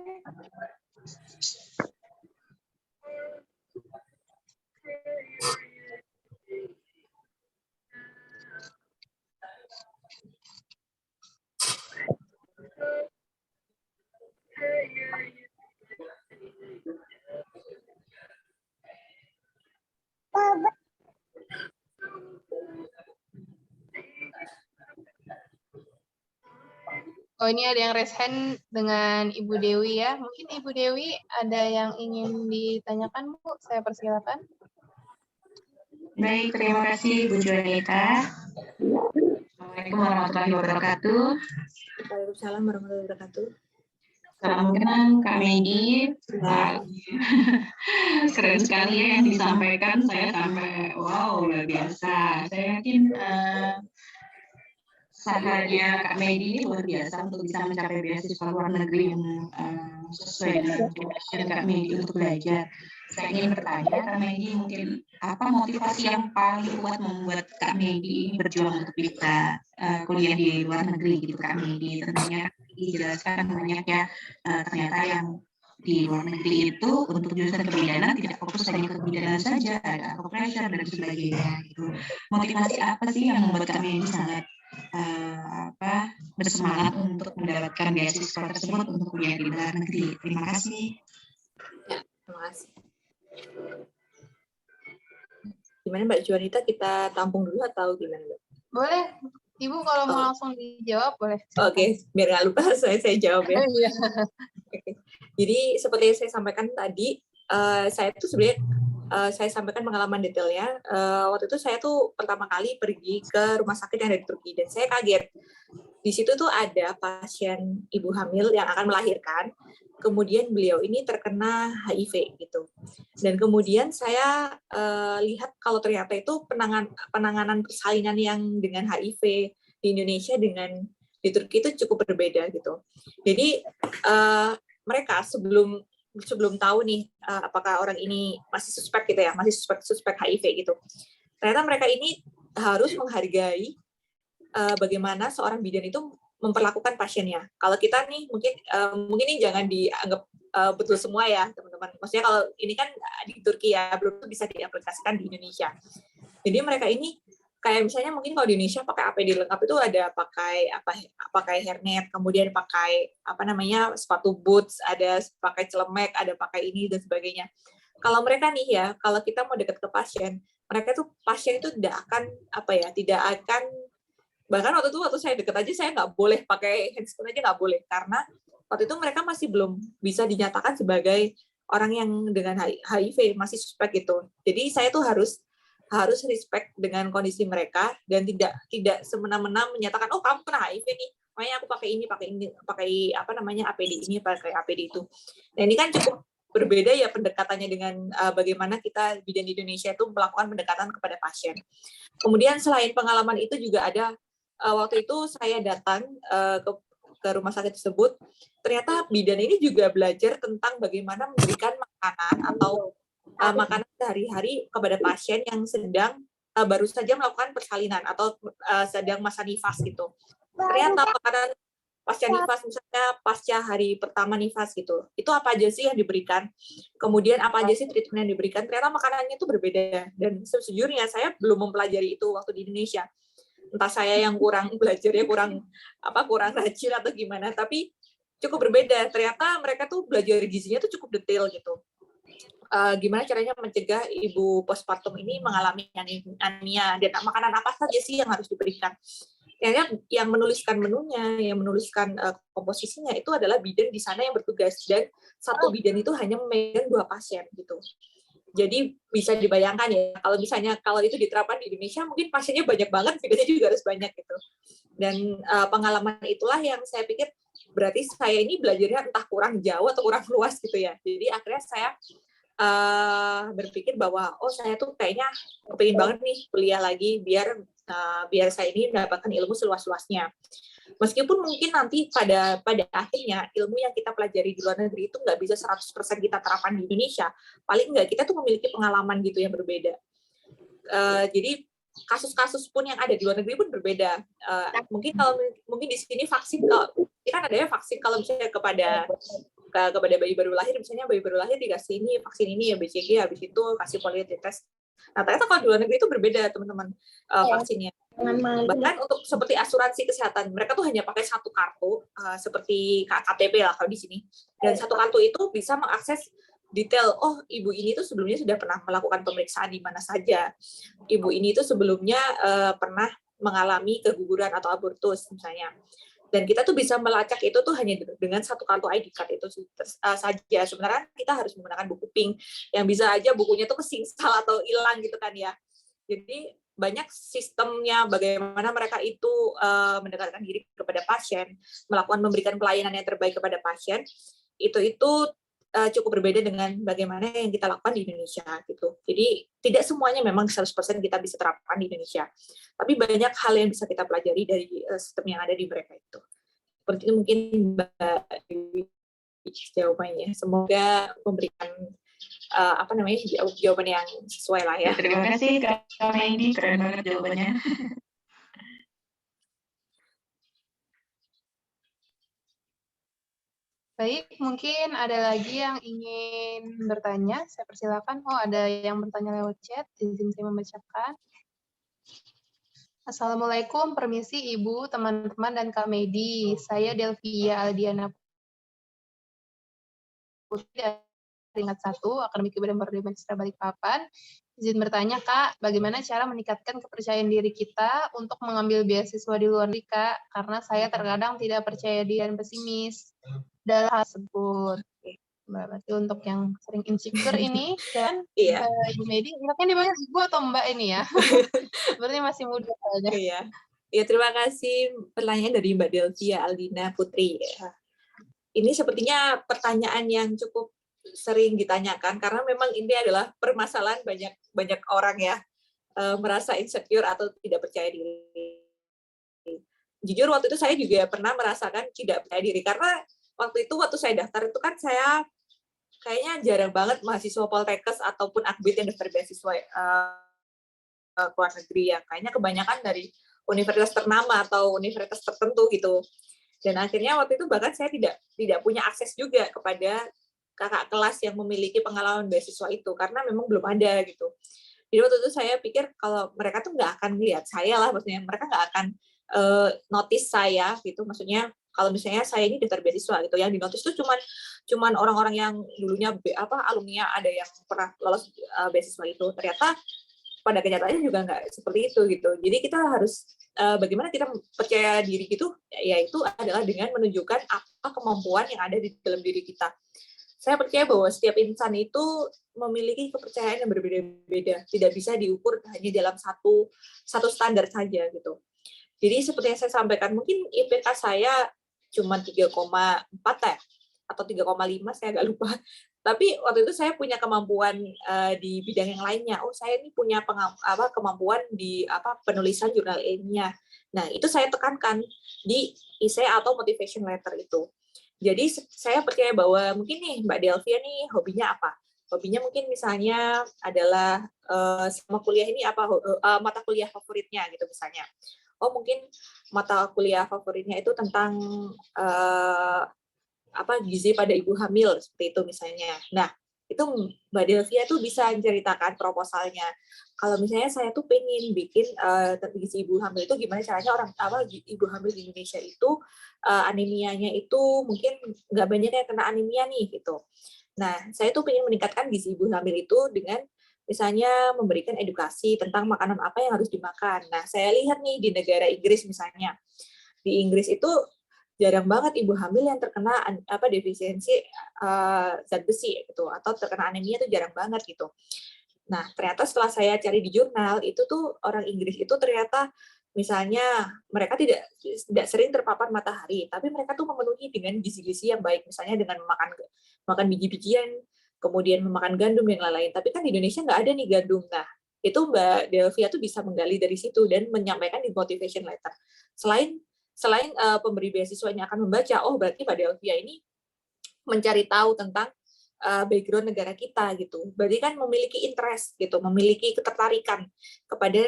Speaker 1: Oh, ini ada yang raise hand dengan Ibu Dewi ya. Mungkin Ibu Dewi ada yang ingin ditanyakan, Bu? Saya persilakan.
Speaker 2: Baik, terima kasih Bu Juanita. Assalamualaikum warahmatullahi wabarakatuh.
Speaker 4: Waalaikumsalam warahmatullahi wabarakatuh.
Speaker 2: Salam kenal Kak Megi. Keren sekali ya yang disampaikan. Saya sampai wow, luar biasa. Saya yakin usahanya Kak Medi ini luar biasa untuk bisa mencapai beasiswa luar negeri yang sesuai dengan passion Kak Medi untuk belajar. Saya ingin bertanya, Kak Medi, mungkin apa motivasi yang paling kuat membuat Kak Medi berjuang untuk bisa kuliah di luar negeri gitu Kak Medi? Tentunya dijelaskan banyaknya ternyata yang di luar negeri itu untuk jurusan kebidanan tidak fokus hanya ke kebidanan saja, ada architecture dan sebagainya gitu. Motivasi apa sih yang membuat Kak Medi sangat bersemangat untuk mendapatkan beasiswa tersebut untuk kuliah di luar negeri? Terima kasih.
Speaker 4: Ya, terima kasih. Gimana Mbak Juanita, kita tampung dulu atau gimana Mbak?
Speaker 1: Boleh, Ibu kalau mau langsung dijawab boleh.
Speaker 4: Oke, biar nggak lupa saya jawab ya.
Speaker 1: Iya.
Speaker 4: Oke. Jadi seperti yang saya sampaikan tadi, saya tuh sebenarnya saya sampaikan pengalaman detailnya. Waktu itu saya tuh pertama kali pergi ke rumah sakit yang ada di Turki dan saya kaget. Di situ tuh ada pasien ibu hamil yang akan melahirkan. Kemudian beliau ini terkena HIV gitu. Dan kemudian saya lihat kalau ternyata itu penanganan persalinan yang dengan HIV di Indonesia dengan di Turki itu cukup berbeda gitu. Jadi mereka sebelum tahu nih apakah orang ini masih suspek gitu ya, masih suspek HIV gitu. Ternyata mereka ini harus menghargai bagaimana seorang bidan itu memperlakukan pasiennya. Kalau kita nih mungkin ini jangan dianggap betul semua ya teman-teman. Maksudnya kalau ini kan di Turki ya, belum bisa diaplikasikan di Indonesia. Jadi mereka ini kayak misalnya mungkin kalau di Indonesia pakai APD lengkap itu ada pakai hairnet, kemudian pakai sepatu boots, ada pakai celemek, ada pakai ini dan sebagainya. Kalau mereka nih ya, kalau kita mau dekat ke pasien, pasien itu tidak akan bahkan waktu saya deket aja saya nggak boleh pakai handscoon aja nggak boleh karena waktu itu mereka masih belum bisa dinyatakan sebagai orang yang dengan HIV masih suspek gitu. Jadi saya tuh harus respect dengan kondisi mereka dan tidak semena-mena menyatakan oh kamu kena HIV nih makanya aku pakai apa namanya APD ini, pakai APD itu. Nah ini kan cukup berbeda ya pendekatannya dengan bagaimana kita bidan di Indonesia itu melakukan pendekatan kepada pasien. Kemudian selain pengalaman itu juga ada waktu itu saya datang ke rumah sakit tersebut, ternyata bidan ini juga belajar tentang bagaimana memberikan makanan atau makanan sehari-hari kepada pasien yang sedang baru saja melakukan persalinan atau sedang masa nifas gitu. Ternyata makanan pasca nifas, misalnya pasca hari pertama nifas gitu, itu apa aja sih yang diberikan, kemudian apa aja sih treatment yang diberikan, ternyata makanannya itu berbeda. Dan sejujurnya saya belum mempelajari itu waktu di Indonesia, entah saya yang kurang belajarnya kurang rajin atau gimana, tapi cukup berbeda. Ternyata mereka tuh belajar gizinya tuh cukup detail gitu. Gimana caranya mencegah ibu postpartum ini mengalami anemia, dan makanan apa saja sih yang harus diberikan. Yang menuliskan menunya, yang menuliskan komposisinya itu adalah bidan di sana yang bertugas, dan satu bidan itu hanya memegang 2 pasien gitu. Jadi bisa dibayangkan ya, kalau itu diterapkan di Indonesia, mungkin pasiennya banyak banget, bidannya juga harus banyak gitu. Dan pengalaman itulah yang saya pikir berarti saya ini belajarnya entah kurang jauh atau kurang luas gitu ya. Jadi akhirnya saya berpikir bahwa saya tuh kayaknya kepingin banget nih kuliah lagi biar saya ini mendapatkan ilmu seluas-luasnya. Meskipun mungkin nanti pada akhirnya ilmu yang kita pelajari di luar negeri itu nggak bisa 100% kita terapkan di Indonesia, paling nggak kita tuh memiliki pengalaman gitu yang berbeda. Jadi kasus-kasus pun yang ada di luar negeri pun berbeda. Mungkin di sini vaksin, kan adanya vaksin kalau misalnya kepada bayi baru lahir, misalnya bayi baru lahir dikasih ini vaksin ini ya BCG, habis itu kasih poliotetes. Nah ternyata kalau di luar negeri itu berbeda teman-teman vaksinnya. Bahkan untuk seperti asuransi kesehatan, mereka tuh hanya pakai satu kartu seperti KTP lah kalau di sini, dan satu kartu itu bisa mengakses detail, ibu ini tuh sebelumnya sudah pernah melakukan pemeriksaan di mana saja, ibu ini tuh sebelumnya pernah mengalami keguguran atau abortus misalnya. Dan kita tuh bisa melacak itu tuh hanya dengan satu kartu ID card itu saja. Sebenarnya kita harus menggunakan buku pink yang bisa aja bukunya tuh kesingsal atau hilang gitu kan ya. Jadi banyak sistemnya bagaimana mereka itu mendekatkan diri kepada pasien, memberikan pelayanan yang terbaik kepada pasien. Itu cukup berbeda dengan bagaimana yang kita lakukan di Indonesia gitu. Jadi tidak semuanya memang 100% kita bisa terapkan di Indonesia. Tapi banyak hal yang bisa kita pelajari dari sistem yang ada di mereka itu. Seperti itu mungkin Mbak jawabannya. Semoga memberikan jawaban yang sesuai lah ya.
Speaker 2: Terima kasih Kak Meidi, keren banget jawabannya.
Speaker 1: Baik, mungkin ada lagi yang ingin bertanya. Saya persilakan. Ada yang bertanya lewat chat. Izin saya membacakan. Assalamualaikum, permisi Ibu, teman-teman, dan Kak Meidi. Saya Delvia Aldiana Putri dari Tingkat 1, Akademi Kebidanan Borneo Medistra Balikpapan. Izin bertanya, Kak, bagaimana cara meningkatkan kepercayaan diri kita untuk mengambil beasiswa di luar negeri, Kak? Karena saya terkadang tidak percaya diri dan pesimis dalam hal tersebut. Berarti untuk yang sering insecure ini, dan Ibu Medi, enaknya dipanggil Ibu atau Mbak ini ya? Sepertinya masih muda saja.
Speaker 4: Iya, terima kasih pertanyaan dari Mbak Delvia Aldina Putri. Ini sepertinya pertanyaan yang cukup sering ditanyakan, karena memang ini adalah permasalahan banyak orang ya, merasa insecure atau tidak percaya diri. Jujur waktu itu saya juga pernah merasakan tidak percaya diri, karena waktu saya daftar itu kan saya kayaknya jarang banget mahasiswa Poltekkes ataupun Akbid yang daftar beasiswa ke luar negeri ya. Kayaknya kebanyakan dari universitas ternama atau universitas tertentu gitu. Dan akhirnya waktu itu bahkan saya tidak punya akses juga kepada kakak kelas yang memiliki pengalaman beasiswa itu, karena memang belum ada gitu. Jadi waktu itu saya pikir kalau mereka tuh nggak akan lihat saya lah, maksudnya mereka nggak akan notice saya gitu, maksudnya kalau misalnya saya ini daftar beasiswa gitu, yang dinotis tuh cuman orang-orang yang dulunya alumni ada yang pernah lolos beasiswa itu. Ternyata pada kenyataannya juga nggak seperti itu gitu. Jadi kita harus bagaimana kita percaya diri gitu, yaitu adalah dengan menunjukkan apa kemampuan yang ada di dalam diri kita. Saya percaya bahwa setiap insan itu memiliki kepercayaan yang berbeda-beda, tidak bisa diukur hanya dalam satu standar saja gitu. Jadi seperti yang saya sampaikan, mungkin IPK saya cuma 3,4 ya, atau 3,5, saya agak lupa. Tapi waktu itu saya punya kemampuan di bidang yang lainnya. Oh, saya ini punya kemampuan di penulisan jurnal ilmiah. Nah, itu saya tekankan di essay atau motivation letter itu. Jadi saya percaya bahwa mungkin nih Mbak Delvia nih hobinya apa? Hobinya mungkin misalnya adalah selama kuliah ini apa mata kuliah favoritnya gitu misalnya. Oh, mungkin mata kuliah favoritnya itu tentang gizi pada ibu hamil seperti itu misalnya. Nah, itu Mbak Delvia tuh bisa menceritakan proposalnya. Kalau misalnya saya tuh pengen bikin gizi ibu hamil itu gimana caranya ibu hamil di Indonesia itu anemianya itu mungkin nggak banyak yang kena anemia nih gitu. Nah, saya tuh pengen meningkatkan gizi ibu hamil itu dengan misalnya memberikan edukasi tentang makanan apa yang harus dimakan. Nah, saya lihat nih di negara Inggris misalnya. Di Inggris itu jarang banget ibu hamil yang terkena defisiensi zat besi gitu atau terkena anemia itu jarang banget gitu. Nah, ternyata setelah saya cari di jurnal itu tuh orang Inggris itu ternyata misalnya mereka tidak sering terpapar matahari, tapi mereka tuh memenuhi dengan gizi-gizi yang baik, misalnya dengan makan biji-bijian, kemudian memakan gandum dan lain-lain. Tapi kan di Indonesia nggak ada nih gandum. Nah, itu Mbak Delvia tuh bisa menggali dari situ dan menyampaikan di motivation letter. Selain pemberi beasiswanya akan membaca, oh berarti Mbak Delvia ini mencari tahu tentang background negara kita gitu. Berarti kan memiliki interest gitu, memiliki ketertarikan kepada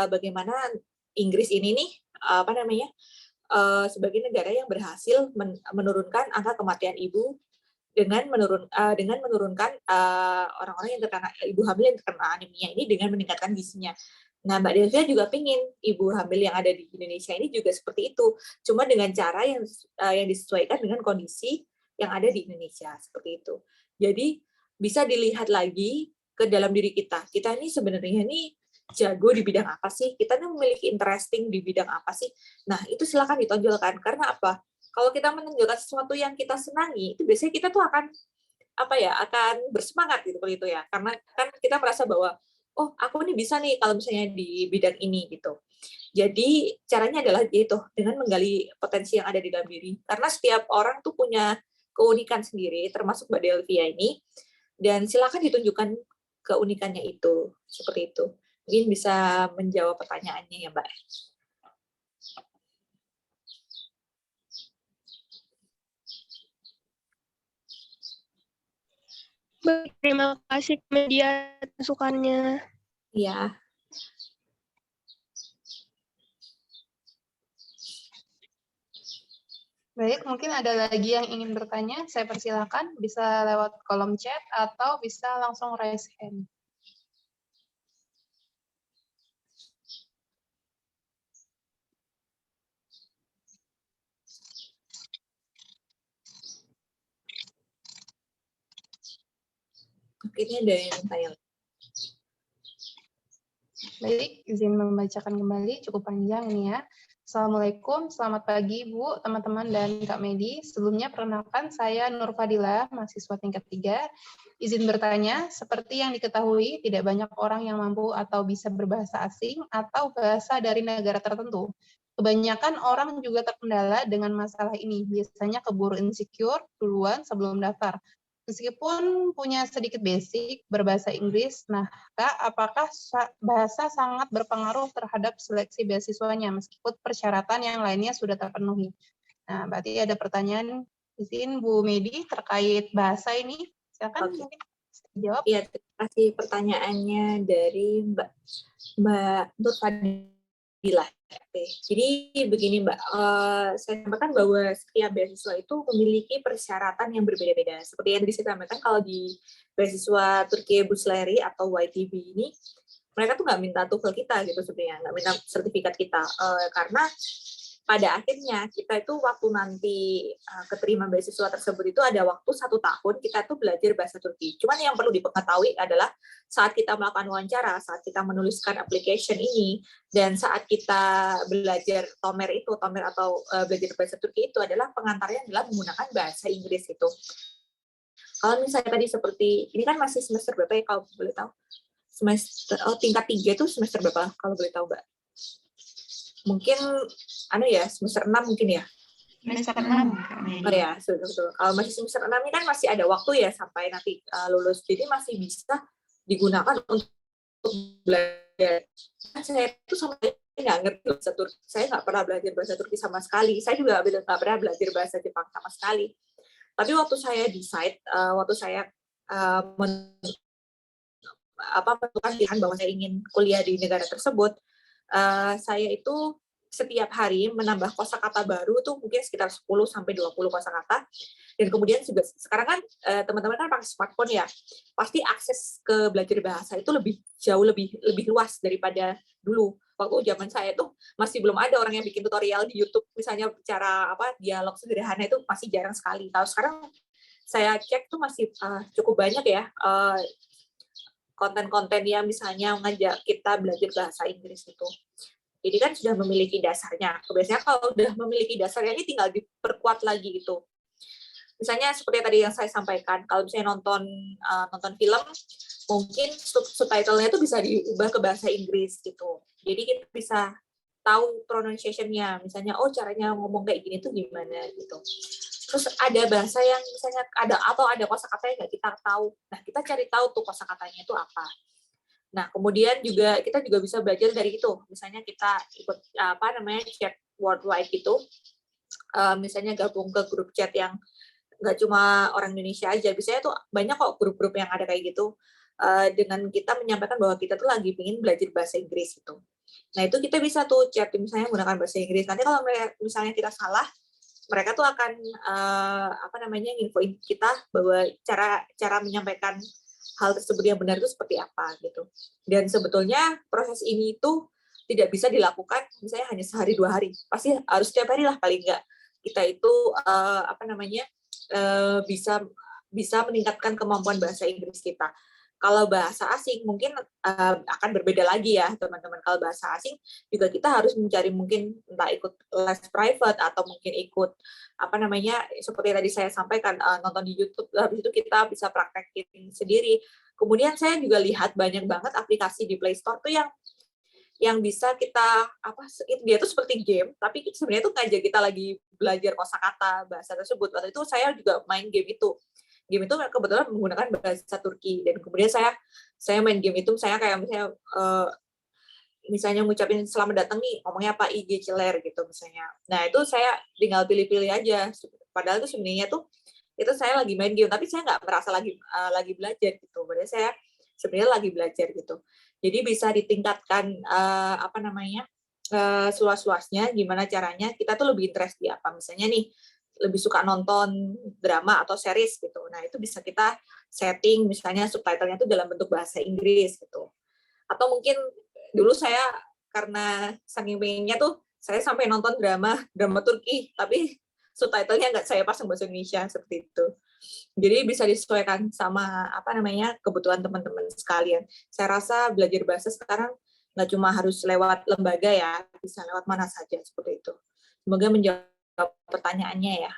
Speaker 4: bagaimana Inggris ini nih sebagai negara yang berhasil menurunkan angka kematian ibu dengan menurunkan orang-orang yang terkena ibu hamil yang terkena anemia ini dengan meningkatkan gizinya. Nah, Mbak Delvia juga pingin ibu hamil yang ada di Indonesia ini juga seperti itu, cuma dengan cara yang disesuaikan dengan kondisi yang ada di Indonesia seperti itu. Jadi bisa dilihat lagi ke dalam diri kita. Kita ini sebenarnya ini jago di bidang apa sih? Kita ini memiliki interesting di bidang apa sih? Nah, itu silakan ditonjolkan. Karena apa? Kalau kita menunjukkan sesuatu yang kita senangi, itu biasanya kita tuh akan bersemangat gitu itu ya. Karena kan kita merasa bahwa oh, aku ini bisa nih kalau misalnya di bidang ini gitu. Jadi caranya adalah yaitu dengan menggali potensi yang ada di dalam diri. Karena setiap orang tuh punya keunikan sendiri, termasuk Mbak Delvia ini. Dan silakan ditunjukkan keunikannya itu seperti itu. Mungkin bisa menjawab pertanyaannya ya, Mbak.
Speaker 6: Baik, terima kasih media masukannya.
Speaker 4: Iya.
Speaker 1: Baik, mungkin ada lagi yang ingin bertanya, saya persilakan bisa lewat kolom chat atau bisa langsung raise hand.
Speaker 4: Mungkin ada yang tanya.
Speaker 1: Baik, izin membacakan kembali, cukup panjang ini ya. Assalamualaikum, selamat pagi Bu, teman-teman dan Kak Medi. Sebelumnya perkenalkan saya Nur Fadila, mahasiswa tingkat 3. Izin bertanya, seperti yang diketahui tidak banyak orang yang mampu atau bisa berbahasa asing atau bahasa dari negara tertentu. Kebanyakan orang juga terkendala dengan masalah ini, biasanya keburu insecure duluan sebelum daftar. Meskipun punya sedikit basic berbahasa Inggris, nah Kak, apakah bahasa sangat berpengaruh terhadap seleksi beasiswanya meskipun persyaratan yang lainnya sudah terpenuhi? Nah, berarti ada pertanyaan izin Bu Medi terkait bahasa ini. Silakan mungkin jawab.
Speaker 4: Iya, terima kasih pertanyaannya dari Mbak Nur Fadila. Jadi begini Mbak, saya sampaikan bahwa setiap beasiswa itu memiliki persyaratan yang berbeda-beda. Seperti yang tadi saya sampaikan, kalau di beasiswa Turkiye Bursleri atau YTB ini, mereka tuh nggak minta TOEFL kita gitu sebenarnya, nggak minta sertifikat kita, karena pada akhirnya kita itu waktu nanti keterima beasiswa tersebut itu ada waktu 1 tahun kita tuh belajar bahasa Turki. Cuman yang perlu diketahui adalah saat kita melakukan wawancara, saat kita menuliskan application ini, dan saat kita belajar tomer atau belajar bahasa Turki itu adalah pengantarnya adalah menggunakan bahasa Inggris itu. Kalau misalnya tadi seperti ini kan masih semester berapa ya kalau boleh tahu? Semester tingkat 3 itu semester berapa kalau boleh tahu Mbak? mungkin semester 6 mungkin ya.
Speaker 2: Semester 6, Kak Medi.
Speaker 4: Oh ya, betul. Kalau masih semester 6 ini kan masih ada waktu ya sampai nanti lulus. Jadi masih bisa digunakan untuk belajar. Saya itu sama nggak ngerti bahasa Turki. Saya nggak pernah belajar bahasa Turki sama sekali. Saya juga nggak pernah belajar bahasa Jepang sama sekali. Tapi waktu saya decide, waktu saya menentukan pilihan bahwa saya ingin kuliah di negara tersebut, saya itu setiap hari menambah kosakata baru tuh mungkin sekitar 10 sampai 20 kosakata. Dan kemudian juga sekarang kan teman-teman kan pakai smartphone ya. Pasti akses ke belajar bahasa itu jauh lebih luas daripada dulu. Waktu zaman saya tuh masih belum ada orang yang bikin tutorial di YouTube misalnya cara dialog sederhana itu masih jarang sekali. Kalau sekarang saya cek tuh masih cukup banyak ya konten-konten yang misalnya mengajak kita belajar bahasa Inggris itu. Jadi kan sudah memiliki dasarnya. Biasanya kalau sudah memiliki dasarnya ini tinggal diperkuat lagi gitu. Misalnya seperti tadi yang saya sampaikan, kalau misalnya nonton film, mungkin subtitle-nya itu bisa diubah ke bahasa Inggris gitu. Jadi kita bisa tahu pronunciation-nya. Misalnya, caranya ngomong kayak gini tuh gimana gitu. Terus ada bahasa yang misalnya ada kosakata yang nggak kita tahu. Nah, kita cari tahu tuh kosakatanya itu apa. Nah, kemudian kita juga bisa belajar dari itu. Misalnya kita ikut chat worldwide itu, misalnya gabung ke grup chat yang nggak cuma orang Indonesia aja. Biasanya tuh banyak kok grup-grup yang ada kayak gitu. Dengan kita menyampaikan bahwa kita tuh lagi pengen belajar bahasa Inggris gitu. Nah, itu kita bisa tuh chat misalnya menggunakan bahasa Inggris. Nanti kalau misalnya kita salah, mereka tuh akan infoin kita bahwa cara menyampaikan hal tersebut yang benar itu seperti apa gitu. Dan sebetulnya proses ini itu tidak bisa dilakukan misalnya hanya sehari 2 hari. Pasti harus setiap hari lah paling enggak kita itu bisa meningkatkan kemampuan bahasa Inggris kita. Kalau bahasa asing mungkin akan berbeda lagi ya teman-teman. Kalau bahasa asing juga kita harus mencari mungkin entah ikut les private atau mungkin ikut seperti tadi saya sampaikan nonton di YouTube, habis itu kita bisa praktekin sendiri. Kemudian saya juga lihat banyak banget aplikasi di Play Store tuh yang bisa kita dia tuh seperti game tapi sebenarnya tuh ngajak kita lagi belajar kosakata bahasa tersebut. Waktu itu saya juga main game itu kebetulan menggunakan bahasa Turki, dan kemudian saya main game itu saya kayak misalnya ngucapin selamat datang nih ngomongnya apa IG Ciler gitu misalnya. Nah itu saya tinggal pilih-pilih aja, padahal itu sebenarnya tuh itu saya lagi main game tapi saya nggak merasa lagi belajar gitu. Padahal saya sebenarnya lagi belajar gitu. Jadi bisa ditingkatkan seluas-luasnya. Gimana caranya kita tuh lebih interest di apa, misalnya nih lebih suka nonton drama atau series gitu. Nah, itu bisa kita setting misalnya subtitlenya itu dalam bentuk bahasa Inggris gitu. Atau mungkin dulu saya karena saking pengennya tuh saya sampai nonton drama Turki tapi subtitlenya nggak saya pasang bahasa Indonesia seperti itu. Jadi bisa disesuaikan sama kebutuhan teman-teman sekalian. Saya rasa belajar bahasa sekarang nggak cuma harus lewat lembaga ya, bisa lewat mana saja seperti itu. Semoga menjawab pertanyaannya ya.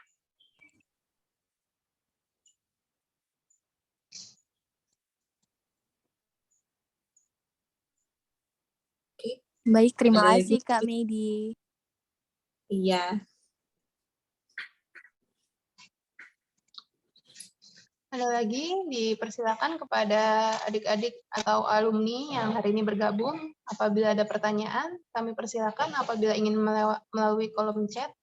Speaker 4: Oke.
Speaker 5: Baik, terima kasih Kak Medi.
Speaker 4: Iya.
Speaker 1: Ada lagi, dipersilakan kepada adik-adik atau alumni yang hari ini bergabung. Apabila ada pertanyaan, kami persilakan apabila ingin melalui kolom chat.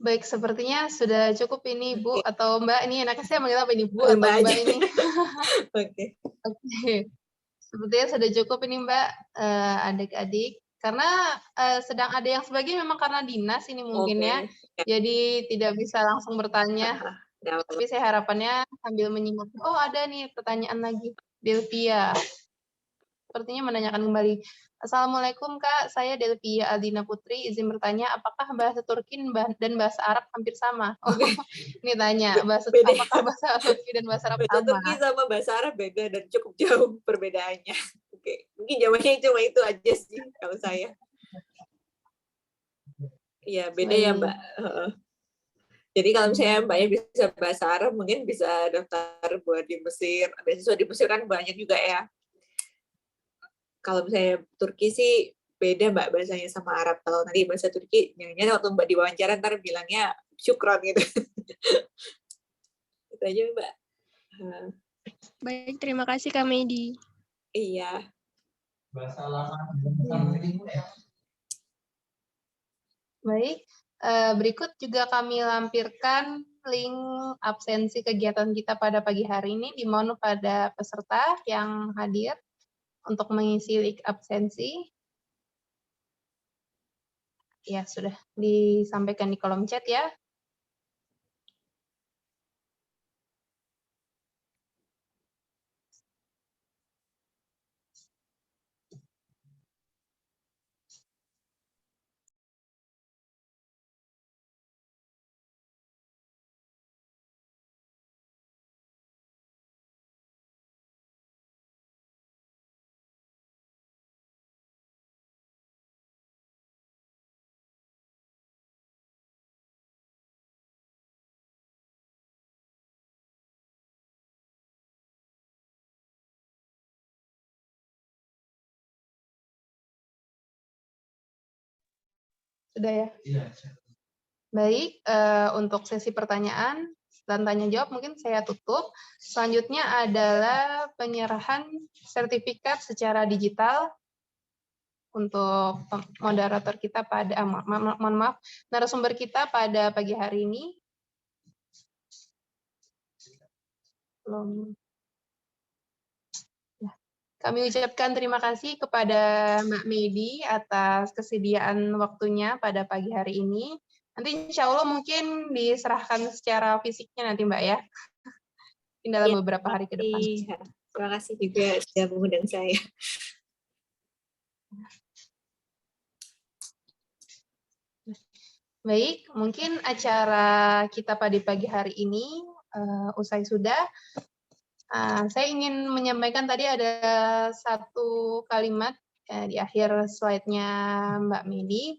Speaker 1: Baik, sepertinya sudah cukup ini Bu atau Mbak. Ini enaknya saya manggil apa ini Bu atau Mbak ini?
Speaker 4: Oke.
Speaker 1: Sepertinya sudah cukup ini Mbak, adik-adik. Karena sedang ada yang sebagian memang karena dinas ini mungkin ya. Jadi tidak bisa langsung bertanya. Tapi saya harapannya sambil menyimak. Oh ada nih pertanyaan lagi. Delvia. Sepertinya menanyakan kembali. Assalamualaikum Kak, saya Delvia Aldina Putri, izin bertanya, apakah bahasa Turki dan bahasa Arab hampir sama? Oh, ini tanya,
Speaker 4: Beda.
Speaker 1: apakah bahasa Turki dan bahasa Arab
Speaker 4: Bahasa
Speaker 1: sama?
Speaker 4: Turki sama bahasa Arab beda dan cukup jauh perbedaannya. Oke, mungkin jawabannya cuma itu aja sih kalau saya. Iya, beda ya Mbak. Jadi kalau misalnya Mbaknya bisa bahasa Arab, mungkin bisa daftar buat di Mesir. Beasiswa di Mesir kan banyak juga ya. Kalau misalnya Turki sih beda Mbak bahasanya sama Arab. Kalau tadi bahasa Turki, jangan-jangan waktu Mbak diwawancara ntar bilangnya syukron gitu. Itu aja Mbak.
Speaker 6: Baik, terima kasih Kak Medi.
Speaker 4: Iya.
Speaker 1: Baik, berikut juga kami lampirkan link absensi kegiatan kita pada pagi hari ini, dimohon pada peserta yang hadir untuk mengisi link absensi. Ya, sudah disampaikan di kolom chat ya. Sudah ya? Baik, untuk sesi pertanyaan dan tanya jawab mungkin saya tutup. Selanjutnya adalah penyerahan sertifikat secara digital untuk moderator kita pada, mohon maaf, narasumber kita pada pagi hari ini. Kami ucapkan terima kasih kepada Mbak Medi atas kesediaan waktunya pada pagi hari ini. Nanti insya Allah mungkin diserahkan secara fisiknya nanti Mbak ya, dalam beberapa hari ke depan.
Speaker 4: Terima kasih juga sudah mengundang saya.
Speaker 1: Baik, mungkin acara kita pada pagi hari ini usai sudah. Saya ingin menyampaikan tadi ada satu kalimat di akhir slide-nya Mbak Medi.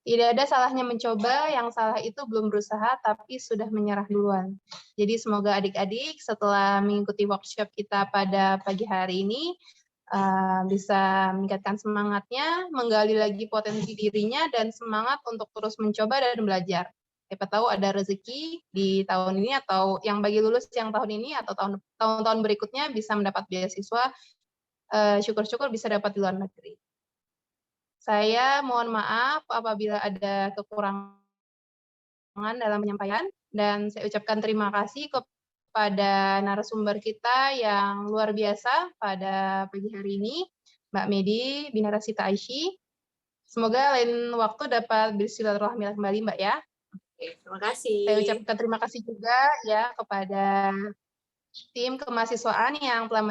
Speaker 1: Tidak ada salahnya mencoba, yang salah itu belum berusaha tapi sudah menyerah duluan. Jadi semoga adik-adik setelah mengikuti workshop kita pada pagi hari ini bisa meningkatkan semangatnya, menggali lagi potensi dirinya, dan semangat untuk terus mencoba dan belajar. Siapa tahu ada rezeki di tahun ini atau yang bagi lulus yang tahun ini atau tahun-tahun berikutnya bisa mendapat beasiswa, syukur-syukur bisa dapat di luar negeri. Saya mohon maaf apabila ada kekurangan dalam penyampaian, dan saya ucapkan terima kasih kepada narasumber kita yang luar biasa pada pagi hari ini, Mbak Medi Binarasita Aishi. Semoga lain waktu dapat bersilaturahmi kembali, Mbak ya.
Speaker 4: Oke, terima kasih.
Speaker 1: Saya ucapkan terima kasih juga ya kepada tim kemahasiswaan yang telah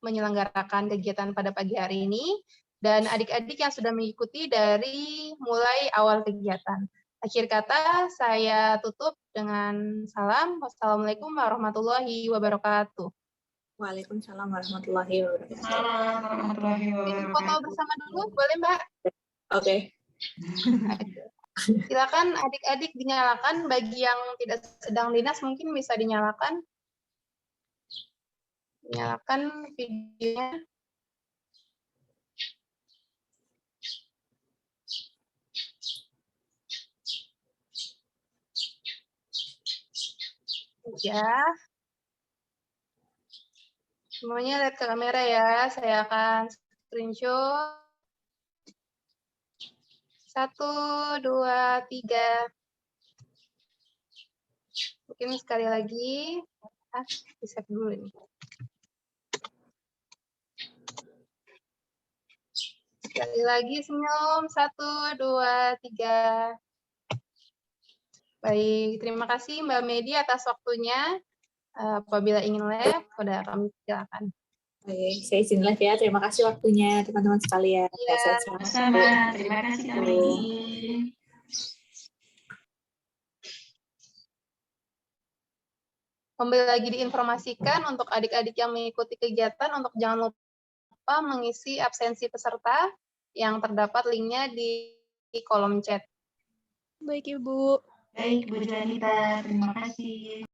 Speaker 1: menyelenggarakan kegiatan pada pagi hari ini, dan adik-adik yang sudah mengikuti dari mulai awal kegiatan. Akhir kata, saya tutup dengan salam. Wassalamualaikum warahmatullahi wabarakatuh.
Speaker 4: Waalaikumsalam warahmatullahi wabarakatuh.
Speaker 2: Assalamualaikum warahmatullahi wabarakatuh.
Speaker 1: Foto bersama dulu, boleh Mbak?
Speaker 4: Oke.
Speaker 1: Silakan adik-adik dinyalakan, bagi yang tidak sedang dinas mungkin bisa dinyalakan. Nyalakan videonya. Ya. Semuanya lihat ke kamera ya. Saya akan screenshot. 1, 2, 3. Mungkin sekali lagi. Bisa dulu ini. Sekali lagi senyum. 1, 2, 3. Baik, terima kasih Mbak Medi atas waktunya. Apabila ingin live, pada kami silakan.
Speaker 4: Baik, saya izin live ya. Terima kasih waktunya teman-teman sekalian.
Speaker 1: Iya,
Speaker 4: Sehat selalu.
Speaker 2: Sama-sama. Terima kasih Kak Medi.
Speaker 1: Kembali lagi diinformasikan untuk adik-adik yang mengikuti kegiatan untuk jangan lupa mengisi absensi peserta yang terdapat linknya di kolom chat.
Speaker 6: Baik, Ibu.
Speaker 2: Baik, Bu Juanita. Terima kasih.